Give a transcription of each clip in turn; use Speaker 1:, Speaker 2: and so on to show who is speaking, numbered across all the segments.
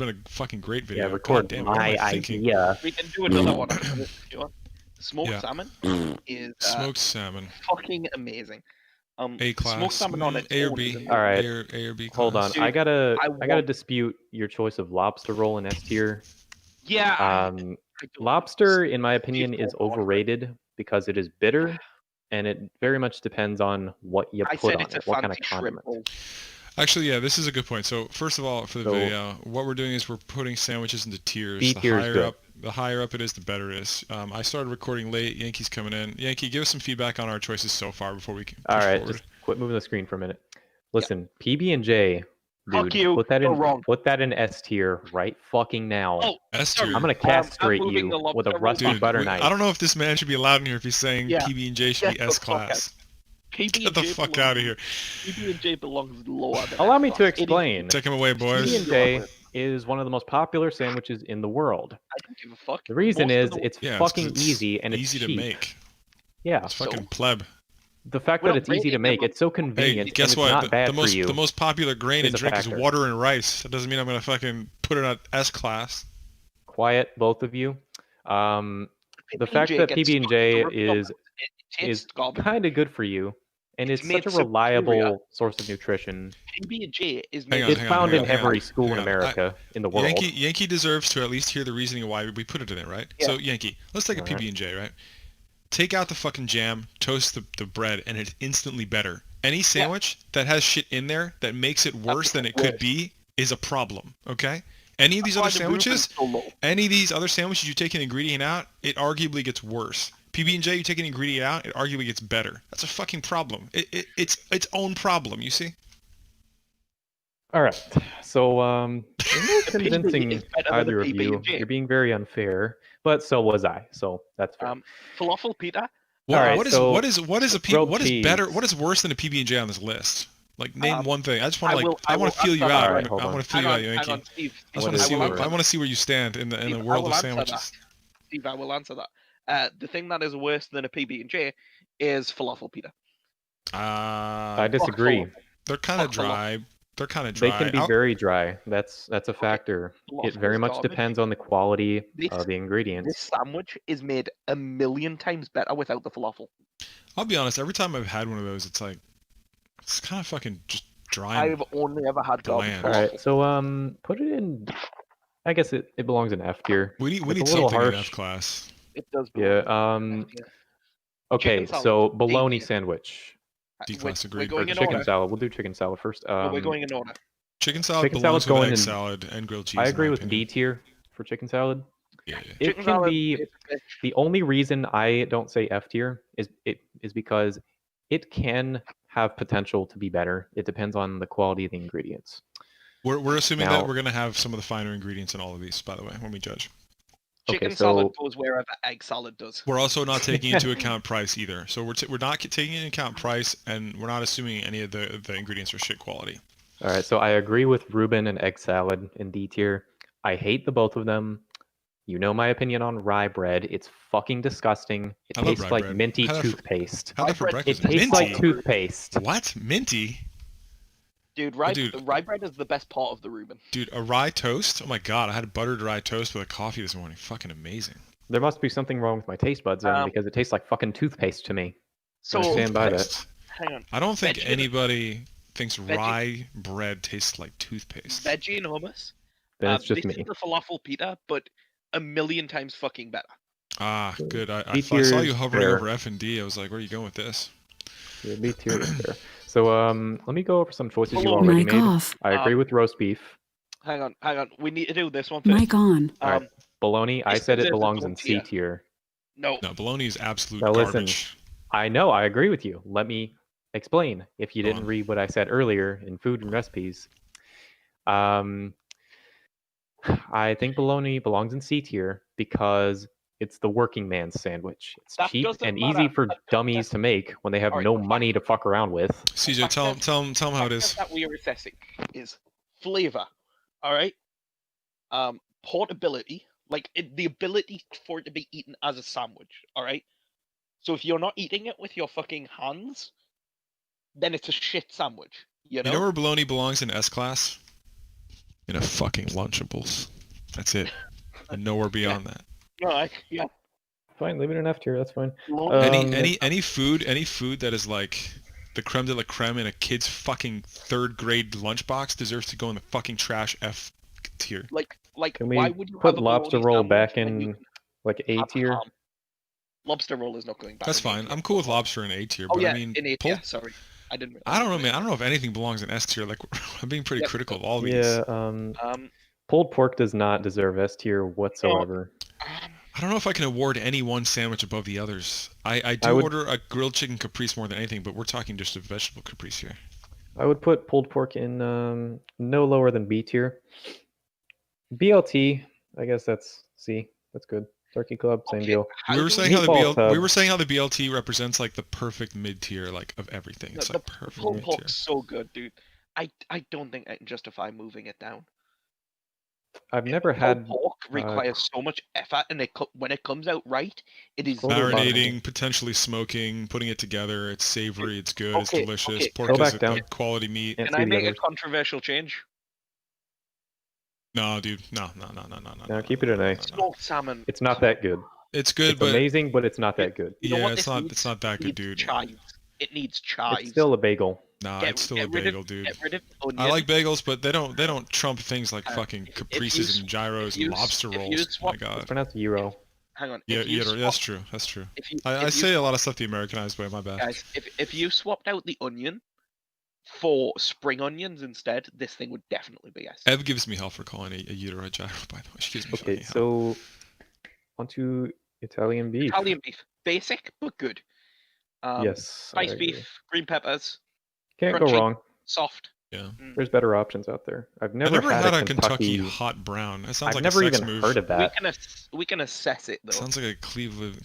Speaker 1: been a fucking great video.
Speaker 2: Yeah, record
Speaker 1: God damn,
Speaker 2: my
Speaker 1: what am I thinking?
Speaker 2: idea.
Speaker 3: We can do another one after this if you want. Smoked salmon is
Speaker 1: Smoked salmon.
Speaker 3: fucking amazing.
Speaker 1: A class.
Speaker 3: Smoked salmon on its
Speaker 1: A or
Speaker 3: own
Speaker 1: B.
Speaker 3: is amazing.
Speaker 2: All right.
Speaker 1: A or B class.
Speaker 2: Hold on.
Speaker 3: Dude,
Speaker 2: I gotta
Speaker 3: want-
Speaker 2: dispute your choice of lobster roll in S tier.
Speaker 3: Yeah. I
Speaker 2: Lobster, in my opinion,
Speaker 3: She's
Speaker 2: is
Speaker 3: so hard.
Speaker 2: overrated because it is bitter, and it very much depends on what you
Speaker 3: I
Speaker 2: put
Speaker 3: said
Speaker 2: on
Speaker 3: it's
Speaker 2: it,
Speaker 3: a
Speaker 2: what kind of
Speaker 3: fancy shrimp
Speaker 2: condiment.
Speaker 3: roll.
Speaker 1: Actually, yeah, this is a good point. So first of all, for the
Speaker 2: So-
Speaker 1: video, what we're doing is we're putting sandwiches into tiers.
Speaker 2: B tier is good.
Speaker 1: The higher up it is, the better it is. I started recording late. Yankee's coming in. Yankee, give us some feedback on our choices so far before we can push
Speaker 2: All right,
Speaker 1: forward.
Speaker 2: just quit moving the screen for a minute. Listen, PB&J,
Speaker 3: Fuck
Speaker 2: dude,
Speaker 3: you,
Speaker 2: put that
Speaker 3: you're
Speaker 2: in
Speaker 3: wrong.
Speaker 2: Put that in S tier right fucking now.
Speaker 3: Oh,
Speaker 1: S
Speaker 3: sorry.
Speaker 1: tier.
Speaker 2: I'm gonna castrate
Speaker 3: I'm moving
Speaker 2: you
Speaker 3: the
Speaker 2: with a
Speaker 3: lobster
Speaker 2: rusty
Speaker 3: roll
Speaker 1: Dude,
Speaker 2: butter
Speaker 1: I
Speaker 2: knife.
Speaker 1: don't know if this man should be allowed in here if he's saying
Speaker 3: Yeah.
Speaker 1: PB&J should be
Speaker 3: Get the
Speaker 1: S
Speaker 3: fuck
Speaker 1: class.
Speaker 3: PB&J
Speaker 1: Get the fuck out of here.
Speaker 3: PB&J belongs lower than
Speaker 2: Allow me
Speaker 3: S
Speaker 2: to
Speaker 3: class.
Speaker 2: explain.
Speaker 1: Take him away, boys.
Speaker 2: PB&J is one of the most popular sandwiches in the world.
Speaker 3: I don't give a fuck.
Speaker 2: The reason
Speaker 3: Most of
Speaker 2: is
Speaker 3: the-
Speaker 2: it's
Speaker 1: Yeah,
Speaker 2: fucking
Speaker 1: it's
Speaker 2: easy and it's
Speaker 1: easy to
Speaker 2: cheap.
Speaker 1: make.
Speaker 2: Yeah,
Speaker 1: It's
Speaker 3: So-
Speaker 1: fucking pleb.
Speaker 2: the fact
Speaker 3: We're
Speaker 2: that
Speaker 3: not
Speaker 2: it's easy to
Speaker 3: rating
Speaker 2: make,
Speaker 3: them
Speaker 2: it's so
Speaker 1: Hey,
Speaker 2: convenient, and
Speaker 1: guess
Speaker 2: it's
Speaker 1: what?
Speaker 2: not bad for you.
Speaker 1: The most popular grain
Speaker 2: is
Speaker 1: and
Speaker 2: a
Speaker 1: drink is
Speaker 2: factor.
Speaker 1: water and rice. That doesn't mean I'm gonna fucking put it on S class.
Speaker 2: Quiet, both of you. The fact
Speaker 3: PB&J
Speaker 2: that
Speaker 3: gets
Speaker 2: PB&J
Speaker 3: stuck in the
Speaker 2: is
Speaker 3: tastes garbage.
Speaker 2: kind of good for you, and
Speaker 3: It's
Speaker 2: it's such a
Speaker 3: made superior.
Speaker 2: reliable source of nutrition.
Speaker 3: PB&J is
Speaker 1: Hang
Speaker 3: made
Speaker 1: on,
Speaker 2: It's
Speaker 1: hang
Speaker 2: found
Speaker 1: hang
Speaker 2: in
Speaker 1: hang
Speaker 2: every school
Speaker 1: hang
Speaker 2: in
Speaker 1: on.
Speaker 2: America, in the world.
Speaker 1: Yankee deserves to at least hear the reasoning of why we put it in it, right?
Speaker 3: Yeah.
Speaker 1: So Yankee, let's take a
Speaker 2: Alright.
Speaker 1: PB&J, right? Take out the fucking jam, toast the bread, and it's instantly better. Any sandwich that has shit in there that makes it worse than it could be is a problem, okay? Any of these other
Speaker 3: That's why the Reuben's
Speaker 1: sandwiches,
Speaker 3: so low.
Speaker 1: any of these other sandwiches, you take an ingredient out, it arguably gets worse. PB&J, you take an ingredient out, it arguably gets better. That's a fucking problem. It's its own problem, you see?
Speaker 2: All right. So, you're not
Speaker 3: The
Speaker 2: convincing
Speaker 3: PB is better than
Speaker 2: either
Speaker 3: the
Speaker 2: of you.
Speaker 3: PB&J.
Speaker 2: You're being very unfair, but so was I. So that's fair.
Speaker 3: Falafel Pita.
Speaker 2: Alright,
Speaker 1: What is
Speaker 2: so
Speaker 1: what is
Speaker 2: grilled
Speaker 1: what is better?
Speaker 2: cheese.
Speaker 1: What is worse than a PB&J on this list? Like name one thing. I just want
Speaker 3: I
Speaker 1: to
Speaker 3: will-
Speaker 1: I
Speaker 3: I
Speaker 1: want to
Speaker 3: will
Speaker 1: feel you
Speaker 3: answer
Speaker 1: out.
Speaker 3: that.
Speaker 2: Alright,
Speaker 1: I
Speaker 2: hold
Speaker 1: want
Speaker 2: on.
Speaker 1: to feel you out, Yankee.
Speaker 3: Hang on, Steve.
Speaker 1: I just
Speaker 2: What
Speaker 1: want to
Speaker 2: is
Speaker 1: see
Speaker 2: yours?
Speaker 1: I want to see where you stand in the
Speaker 3: Steve, I
Speaker 1: world
Speaker 3: will
Speaker 1: of
Speaker 3: answer
Speaker 1: sandwiches.
Speaker 3: Steve, I will answer that. The thing that is worse than a PB&J is falafel pita.
Speaker 2: I disagree.
Speaker 3: falafel.
Speaker 1: They're kind of
Speaker 3: Fuck
Speaker 1: dry. They're kind of
Speaker 2: They
Speaker 1: dry.
Speaker 2: can be very dry. That's a factor. It
Speaker 3: Falafel
Speaker 2: very
Speaker 3: is
Speaker 2: much
Speaker 3: garbage.
Speaker 2: depends on the quality
Speaker 3: This-
Speaker 2: of the
Speaker 3: This
Speaker 2: ingredients.
Speaker 3: sandwich is made a million times better without the falafel.
Speaker 1: I'll be honest. Every time I've had one of those, it's like it's kind of fucking just dry.
Speaker 3: I've only ever had garbage
Speaker 1: Bland.
Speaker 2: All
Speaker 3: falafel.
Speaker 2: right, so put it in. I guess it belongs in F tier.
Speaker 1: We
Speaker 2: It's
Speaker 1: need
Speaker 2: a little
Speaker 1: something in
Speaker 2: harsh.
Speaker 1: F class.
Speaker 3: It does.
Speaker 2: Yeah.
Speaker 3: belong.
Speaker 2: Okay,
Speaker 3: Chicken salad,
Speaker 2: so
Speaker 3: D
Speaker 2: bologna
Speaker 3: tier.
Speaker 2: sandwich.
Speaker 1: D-class,
Speaker 3: We're
Speaker 1: agreed.
Speaker 3: going in
Speaker 2: Chicken
Speaker 3: order.
Speaker 2: salad. We'll do chicken salad first.
Speaker 3: We're going in order.
Speaker 1: Chicken salad
Speaker 2: Chicken
Speaker 1: belongs
Speaker 2: salad's
Speaker 1: with
Speaker 2: going
Speaker 1: egg
Speaker 2: in-
Speaker 1: salad and grilled cheese.
Speaker 2: I
Speaker 1: in
Speaker 2: agree
Speaker 1: my
Speaker 2: with D
Speaker 1: opinion.
Speaker 2: tier for chicken salad.
Speaker 1: Yeah.
Speaker 2: It
Speaker 3: Chicken
Speaker 2: can
Speaker 3: salad
Speaker 2: be.
Speaker 3: is a fish.
Speaker 2: The only reason I don't say F tier is because it can have potential to be better. It depends on the quality of the ingredients.
Speaker 1: We're assuming
Speaker 2: Now-
Speaker 1: that we're gonna have some of the finer ingredients in all of these, by the way, when we judge.
Speaker 3: Chicken
Speaker 2: Okay,
Speaker 3: salad
Speaker 2: so-
Speaker 3: goes wherever egg salad does.
Speaker 1: We're also not taking into account price either. So we're not taking into account price, and we're not assuming any of the ingredients are shit quality.
Speaker 2: All right, so I agree with Reuben and egg salad in D tier. I hate the both of them. You know my opinion on rye bread. It's fucking disgusting. It
Speaker 1: I love
Speaker 2: tastes
Speaker 1: rye
Speaker 2: like
Speaker 1: bread.
Speaker 2: minty
Speaker 1: Had that for-
Speaker 2: toothpaste.
Speaker 1: How'd that for
Speaker 3: Rye bread-
Speaker 1: breakfast?
Speaker 2: It tastes
Speaker 1: Minty?
Speaker 2: like toothpaste.
Speaker 1: What? Minty?
Speaker 3: Dude, rye,
Speaker 1: dude.
Speaker 3: the rye bread is the best part of the Reuben.
Speaker 1: Dude, a rye toast? Oh my god, I had a buttered rye toast with a coffee this morning. Fucking amazing.
Speaker 2: There must be something wrong with my taste buds then,
Speaker 3: Um,
Speaker 2: because it tastes like fucking toothpaste to me.
Speaker 3: So,
Speaker 2: I stand by that.
Speaker 3: hang on.
Speaker 1: I don't think
Speaker 3: Veggie-
Speaker 1: anybody thinks
Speaker 3: Veggie-
Speaker 1: rye bread tastes like toothpaste.
Speaker 3: Veggie and hummus.
Speaker 2: Then it's just
Speaker 3: this
Speaker 2: me.
Speaker 3: is the falafel pita, but a million times fucking better.
Speaker 1: Ah, good. I
Speaker 2: B
Speaker 1: saw
Speaker 2: tier
Speaker 1: you
Speaker 2: is
Speaker 1: hovering
Speaker 2: fair.
Speaker 1: over F and D. I was like, where are you going with this?
Speaker 2: Yeah, B tier is fair. So let me go over some choices you
Speaker 3: Hello.
Speaker 2: already
Speaker 4: Mic
Speaker 2: made.
Speaker 4: off.
Speaker 2: I agree with roast beef.
Speaker 3: Hang on. We need to do this one first.
Speaker 4: Mic on.
Speaker 2: Alright. Bologna, I
Speaker 3: this
Speaker 2: said it
Speaker 3: deserves its
Speaker 2: belongs
Speaker 3: own
Speaker 2: in C
Speaker 3: tier.
Speaker 2: tier.
Speaker 3: No.
Speaker 1: No, bologna is absolute
Speaker 2: Now listen.
Speaker 1: garbage.
Speaker 2: I know, I agree with you. Let me explain if you
Speaker 1: Go
Speaker 2: didn't
Speaker 1: on.
Speaker 2: read what I said earlier in food and recipes. I think bologna belongs in C tier because it's the working man's sandwich. It's
Speaker 3: That
Speaker 2: cheap
Speaker 3: doesn't
Speaker 2: and
Speaker 3: matter.
Speaker 2: easy for
Speaker 3: That-
Speaker 2: dummies to make when they have
Speaker 3: Alright,
Speaker 2: no
Speaker 3: the fact-
Speaker 2: money to fuck around with.
Speaker 1: CJ, tell him how it is.
Speaker 3: That we are assessing is flavor. All right. Portability, like the ability for it to be eaten as a sandwich. All right. So if you're not eating it with your fucking hands, then it's a shit sandwich. You know.
Speaker 1: You know where bologna belongs in S class? in a fucking Lunchables. That's it. And nowhere beyond that.
Speaker 3: No, yeah.
Speaker 2: Fine, leave it in F tier. That's fine.
Speaker 1: Any food that is like the creme de la creme in a kid's fucking 3rd grade lunchbox deserves to go in the fucking trash F tier.
Speaker 3: Like,
Speaker 2: Can we
Speaker 3: why would you
Speaker 2: put
Speaker 3: have a
Speaker 2: lobster
Speaker 3: bologna
Speaker 2: roll
Speaker 3: sandwich
Speaker 2: back
Speaker 3: when you
Speaker 2: in
Speaker 3: can
Speaker 2: like A
Speaker 3: have
Speaker 2: tier?
Speaker 3: ham? Lobster roll is not going back.
Speaker 1: That's
Speaker 3: in A
Speaker 1: fine.
Speaker 3: tier.
Speaker 1: I'm cool with lobster in A tier,
Speaker 3: Oh
Speaker 1: but
Speaker 3: yeah,
Speaker 1: I mean,
Speaker 3: in A tier. Sorry, I didn't.
Speaker 1: I don't know, man. I don't know if anything belongs in S tier. Like, I'm being pretty
Speaker 3: Yeah,
Speaker 1: critical of all these.
Speaker 2: Yeah. Pulled pork does not deserve S tier whatsoever.
Speaker 1: I don't know if I can award any one sandwich above the others. I
Speaker 2: I would-
Speaker 1: order a grilled chicken caprese more than anything, but we're talking just a vegetable caprese here.
Speaker 2: I would put pulled pork in no lower than B tier. BLT, I guess that's C. That's good. Turkey Club, same
Speaker 3: Okay,
Speaker 2: deal.
Speaker 3: how
Speaker 1: We were
Speaker 3: do
Speaker 1: saying how the
Speaker 2: Meatball Sub.
Speaker 1: we were saying how the BLT represents like the perfect mid tier, like of everything. It's like perfect
Speaker 3: pulled
Speaker 1: mid tier.
Speaker 3: pork's so good, dude. I don't think I can justify moving it down.
Speaker 2: I've never
Speaker 3: Pulled
Speaker 2: had
Speaker 3: pork requires so much effort, and when it comes out right, it is.
Speaker 2: Scroll to the bottom.
Speaker 1: Marinating, potentially smoking, putting it together. It's savory. It's good. It's
Speaker 3: Okay,
Speaker 1: delicious.
Speaker 3: okay.
Speaker 1: Pork
Speaker 2: Go
Speaker 1: is
Speaker 2: back down.
Speaker 1: a quality meat.
Speaker 2: Can't
Speaker 3: Can
Speaker 2: see
Speaker 3: I
Speaker 2: the
Speaker 3: make a
Speaker 2: others.
Speaker 3: controversial change?
Speaker 1: No, dude. No.
Speaker 2: No, keep it an A.
Speaker 3: Smoked salmon.
Speaker 2: It's not that good.
Speaker 1: It's good,
Speaker 2: It's
Speaker 1: but
Speaker 2: amazing, but it's not that good.
Speaker 3: You know
Speaker 1: yeah,
Speaker 3: what
Speaker 1: it's
Speaker 3: this
Speaker 1: not.
Speaker 3: needs?
Speaker 1: It's not that
Speaker 3: It
Speaker 1: good,
Speaker 3: needs
Speaker 1: dude.
Speaker 3: chives. It needs chives.
Speaker 2: It's still a bagel.
Speaker 1: Nah,
Speaker 3: Get-
Speaker 1: it's still a
Speaker 3: get rid
Speaker 1: bagel,
Speaker 3: of-
Speaker 1: dude.
Speaker 3: Get rid of onion.
Speaker 1: I like bagels, but they don't trump things like fucking
Speaker 3: if you
Speaker 1: caprices
Speaker 3: s-
Speaker 1: and gyros
Speaker 3: if you
Speaker 1: and
Speaker 3: s-
Speaker 1: lobster
Speaker 3: if you
Speaker 1: rolls. Oh my
Speaker 3: swap-
Speaker 2: It's
Speaker 1: god.
Speaker 2: pronounced Euro.
Speaker 3: Hang on.
Speaker 1: Yeah,
Speaker 3: if you
Speaker 1: yeah,
Speaker 3: swap-
Speaker 1: that's true. That's true.
Speaker 3: If you,
Speaker 1: I
Speaker 3: if you,
Speaker 1: say a lot of stuff the Americanized way. My bad.
Speaker 3: guys, if you swapped out the onion for spring onions instead, this thing would definitely be S.
Speaker 1: Ev gives me hell for calling a utero gyro. By the way, she gives me
Speaker 2: Okay,
Speaker 1: fucking hell.
Speaker 2: so onto Italian beef.
Speaker 3: Italian beef, basic but good.
Speaker 2: Yes. I
Speaker 3: Spice
Speaker 2: agree.
Speaker 3: beef, green peppers,
Speaker 2: Can't go
Speaker 3: crunchy.
Speaker 2: wrong.
Speaker 3: soft.
Speaker 1: Yeah.
Speaker 2: There's better options out there. I've
Speaker 1: I've
Speaker 2: never,
Speaker 1: never had a
Speaker 2: Kentucky.
Speaker 1: hot brown. That sounds
Speaker 2: I've
Speaker 1: like
Speaker 2: never
Speaker 1: a sex
Speaker 2: even
Speaker 1: move.
Speaker 2: heard of that.
Speaker 3: We can assess it though.
Speaker 1: Sounds like a Cleveland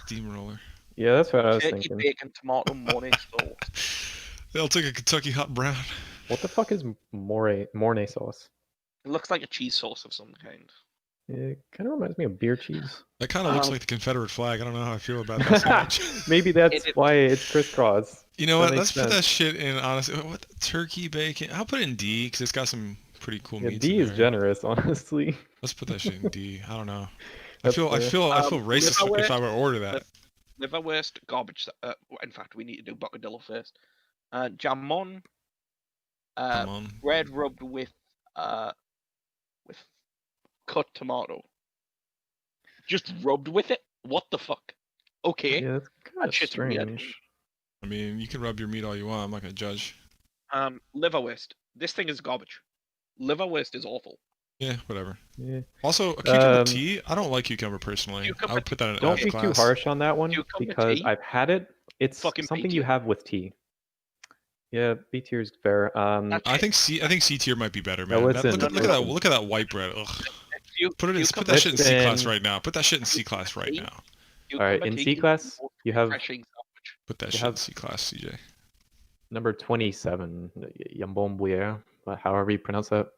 Speaker 1: steamroller.
Speaker 2: Yeah, that's what I was
Speaker 3: Turkey,
Speaker 2: thinking.
Speaker 3: bacon, tomato, morning sauce.
Speaker 1: They'll take a Kentucky hot brown.
Speaker 2: What the fuck is Mornay sauce?
Speaker 3: It looks like a cheese sauce of some kind.
Speaker 2: It kind of reminds me of beer cheese.
Speaker 1: That kind of looks like the Confederate flag. I don't know how I feel about that sandwich.
Speaker 2: Maybe that's
Speaker 3: It-
Speaker 2: why it's crisscross.
Speaker 1: You know
Speaker 2: That
Speaker 1: what? Let's
Speaker 2: makes
Speaker 1: put that
Speaker 2: sense.
Speaker 1: shit in. Honestly, what turkey bacon? I'll put it in D because it's got some pretty cool
Speaker 2: Yeah,
Speaker 1: meats.
Speaker 2: D
Speaker 1: in
Speaker 2: is
Speaker 1: there.
Speaker 2: generous, honestly.
Speaker 1: Let's put that shit in D. I don't know. I
Speaker 2: That's
Speaker 1: feel
Speaker 2: fair.
Speaker 1: racist if I were to order that.
Speaker 3: Liverwurst, garbage. In fact, we need to do bocadillo first. Jamon,
Speaker 1: Come on.
Speaker 3: bread rubbed with cut tomato. Just rubbed with it? What the fuck? Okay.
Speaker 2: Yeah, that's kind
Speaker 3: That
Speaker 2: of
Speaker 3: shit's weird.
Speaker 2: strange.
Speaker 1: I mean, you can rub your meat all you want. I'm not gonna judge.
Speaker 3: Liverwurst. This thing is garbage. Liverwurst is awful.
Speaker 1: Yeah, whatever.
Speaker 2: Yeah.
Speaker 1: Also, a cucumber
Speaker 2: Um,
Speaker 1: tea. I don't like cucumber personally. I
Speaker 3: Cucumber
Speaker 1: would put that in
Speaker 2: Don't
Speaker 1: F
Speaker 2: be
Speaker 1: class.
Speaker 2: too harsh on that one
Speaker 3: Cucumber
Speaker 2: because
Speaker 3: tea?
Speaker 2: I've had it. It's
Speaker 3: Fucking
Speaker 2: something
Speaker 3: B
Speaker 2: you
Speaker 3: tier.
Speaker 2: have with tea. Yeah, B tier is fair.
Speaker 1: I think C tier might be better,
Speaker 2: No,
Speaker 1: man.
Speaker 2: listen,
Speaker 1: look at that. Look at that white bread. Ugh. Put that shit in C class
Speaker 2: Listen.
Speaker 1: right now. Put that shit in C class right
Speaker 3: tea?
Speaker 1: now.
Speaker 2: All right, in C class, you have
Speaker 3: refreshing sandwich.
Speaker 1: Put that
Speaker 2: You
Speaker 1: shit in
Speaker 2: have-
Speaker 1: C class, CJ.
Speaker 2: number 27, Jambon Bouillère, however you pronounce that.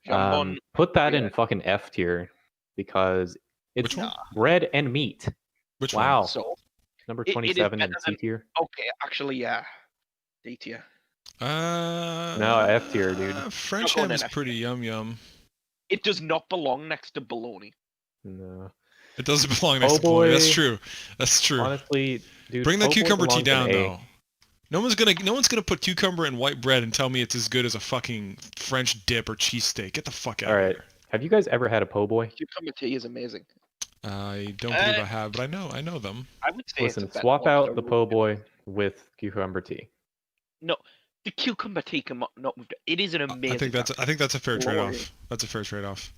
Speaker 3: Jambon.
Speaker 2: Put that
Speaker 3: yeah.
Speaker 2: in fucking F tier because it's
Speaker 1: Which one?
Speaker 2: bread and meat.
Speaker 1: Which
Speaker 2: Wow.
Speaker 3: So
Speaker 2: Number
Speaker 3: It is
Speaker 2: 27 in
Speaker 3: better
Speaker 2: C
Speaker 3: than-
Speaker 2: tier.
Speaker 3: okay, actually, yeah. D tier.
Speaker 1: one?
Speaker 2: No, F tier, dude.
Speaker 1: French
Speaker 3: Not going
Speaker 1: ham is
Speaker 3: in F
Speaker 1: pretty yum.
Speaker 3: It does not belong next to bologna.
Speaker 2: No.
Speaker 1: It doesn't belong next
Speaker 2: Oh,
Speaker 1: to bologna. That's
Speaker 2: boy.
Speaker 1: true. That's true.
Speaker 2: Honestly, dude.
Speaker 1: Bring the
Speaker 2: po' boy
Speaker 1: cucumber tea
Speaker 2: belongs in
Speaker 1: down
Speaker 2: A.
Speaker 1: though. No one's gonna put cucumber in white bread and tell me it's as good as a fucking French dip or cheesesteak. Get the fuck out
Speaker 2: All
Speaker 1: of
Speaker 2: right.
Speaker 1: here.
Speaker 2: Have you guys ever had a po' boy?
Speaker 3: Cucumber tea is amazing.
Speaker 1: I don't believe I have, but I know them.
Speaker 3: I would say
Speaker 2: Listen,
Speaker 3: it's a better
Speaker 2: swap out
Speaker 3: lobster
Speaker 2: the
Speaker 3: roll.
Speaker 2: po' boy with cucumber tea.
Speaker 3: No, the cucumber tea cannot move. It is an amazing.
Speaker 1: I think that's a fair
Speaker 3: Glorious.
Speaker 1: trade-off. That's a fair trade-off.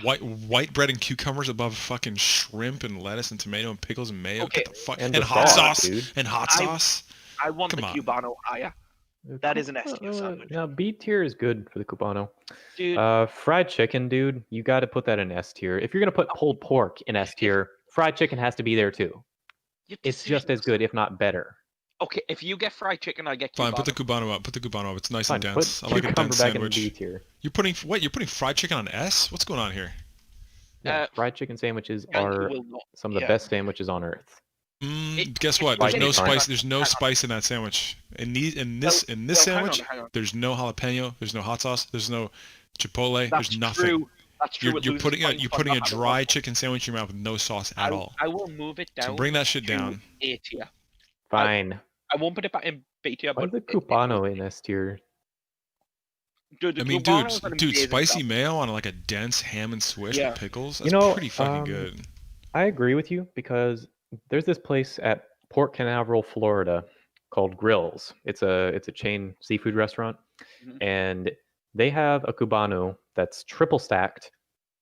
Speaker 1: White bread and cucumbers above fucking shrimp and lettuce and tomato and pickles and mayo.
Speaker 3: Okay,
Speaker 1: Get the fuck
Speaker 2: and
Speaker 1: and
Speaker 2: the
Speaker 1: hot
Speaker 2: sauce,
Speaker 1: sauce
Speaker 2: dude.
Speaker 1: and hot
Speaker 3: I-
Speaker 1: sauce.
Speaker 3: I want
Speaker 1: Come
Speaker 3: the
Speaker 1: on.
Speaker 3: Cubano higher. That is an S tier sandwich.
Speaker 2: No, B tier is good for the Cubano.
Speaker 3: Dude,
Speaker 2: Fried chicken, dude. You got to put that in S tier. If you're gonna put pulled pork in S tier, fried chicken has to be there too.
Speaker 3: your
Speaker 2: It's just as
Speaker 3: decisions.
Speaker 2: good, if not better.
Speaker 3: Okay, if you get fried chicken, I get
Speaker 1: Fine,
Speaker 3: Cubano.
Speaker 1: put the cubano up. Put the cubano up. It's nice
Speaker 2: Fine,
Speaker 1: and
Speaker 2: put
Speaker 1: dense. I like a
Speaker 2: cucumber
Speaker 1: dense
Speaker 2: back
Speaker 1: sandwich.
Speaker 2: in B tier.
Speaker 1: You're putting fried chicken on S? What's going on here?
Speaker 2: Yeah, fried chicken sandwiches
Speaker 3: Yeah, you
Speaker 2: are
Speaker 3: will not-
Speaker 2: some of the
Speaker 3: yeah.
Speaker 2: best sandwiches on earth.
Speaker 1: Guess
Speaker 3: it's
Speaker 1: what?
Speaker 2: like
Speaker 1: There's no
Speaker 2: any kind.
Speaker 1: spice. There's no spice in that sandwich. In this
Speaker 3: Well, hang on,
Speaker 1: sandwich,
Speaker 3: hang on.
Speaker 1: there's no jalapeno. There's no hot sauce. There's no Chipotle,
Speaker 3: That's
Speaker 1: there's nothing.
Speaker 3: true. That's true.
Speaker 1: You're putting a
Speaker 3: a
Speaker 1: dry chicken sandwich in your mouth with no sauce at all.
Speaker 3: I will move it down.
Speaker 1: So bring that shit down.
Speaker 3: A tier.
Speaker 2: Fine.
Speaker 3: I won't put it back in B tier.
Speaker 2: Why
Speaker 3: But
Speaker 2: is the Cubano in S tier?
Speaker 3: Dude,
Speaker 1: dude, spicy mayo on like a dense ham and swish with pickles. That's pretty fucking good.
Speaker 2: I agree with you because there's this place at Port Canaveral, Florida, called Grills. It's a chain seafood restaurant, and they have a Cubano that's triple stacked,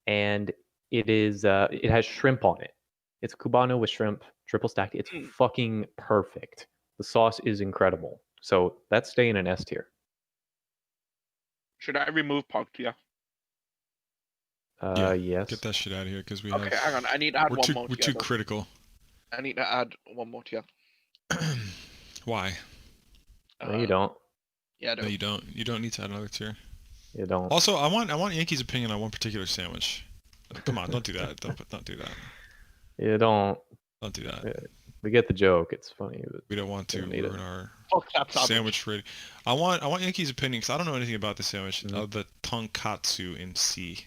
Speaker 2: and it has shrimp on it. It's a Cubano with shrimp, triple stacked. It's fucking perfect. The sauce is incredible. So that's staying in S tier.
Speaker 3: Should I remove Pog tier?
Speaker 2: Yes.
Speaker 1: Get that shit out of here because
Speaker 3: Okay, hang on. I need to add one more.
Speaker 1: We're too critical.
Speaker 3: I need to add one more tier.
Speaker 1: Why?
Speaker 2: No, you don't.
Speaker 3: Yeah, I do.
Speaker 1: No, you don't. You don't need to add another tier.
Speaker 2: You don't.
Speaker 1: Also, I want Yankee's opinion on one particular sandwich. Come on, don't do that. Don't do that.
Speaker 2: You don't.
Speaker 1: Don't do that.
Speaker 2: Yeah, we get the joke. It's funny. But
Speaker 1: we don't want to ruin our sandwich rating. I want Yankee's opinion because I don't know anything about the sandwich. The tonkatsu in C.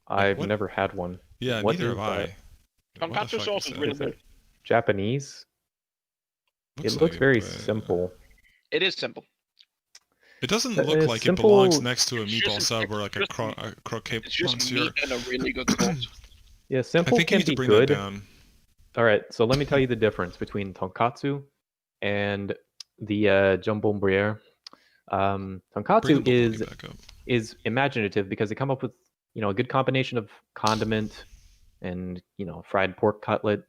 Speaker 2: I've never had one.
Speaker 1: Yeah, neither have I.
Speaker 3: Tonkatsu sauce is really good.
Speaker 2: Japanese? It looks very simple.
Speaker 3: It is simple.
Speaker 1: It doesn't look like it belongs next to a meatball sub or like a croquet.
Speaker 3: It's just meat and a really good sauce.
Speaker 2: Yeah, simple
Speaker 1: I think
Speaker 2: can
Speaker 1: you need
Speaker 2: be
Speaker 1: to bring
Speaker 2: good.
Speaker 1: that down.
Speaker 2: All right, so let me tell you the difference between tonkatsu and the jambon-briere. Tonkatsu is imaginative because they come up with a good combination of condiment and fried pork cutlet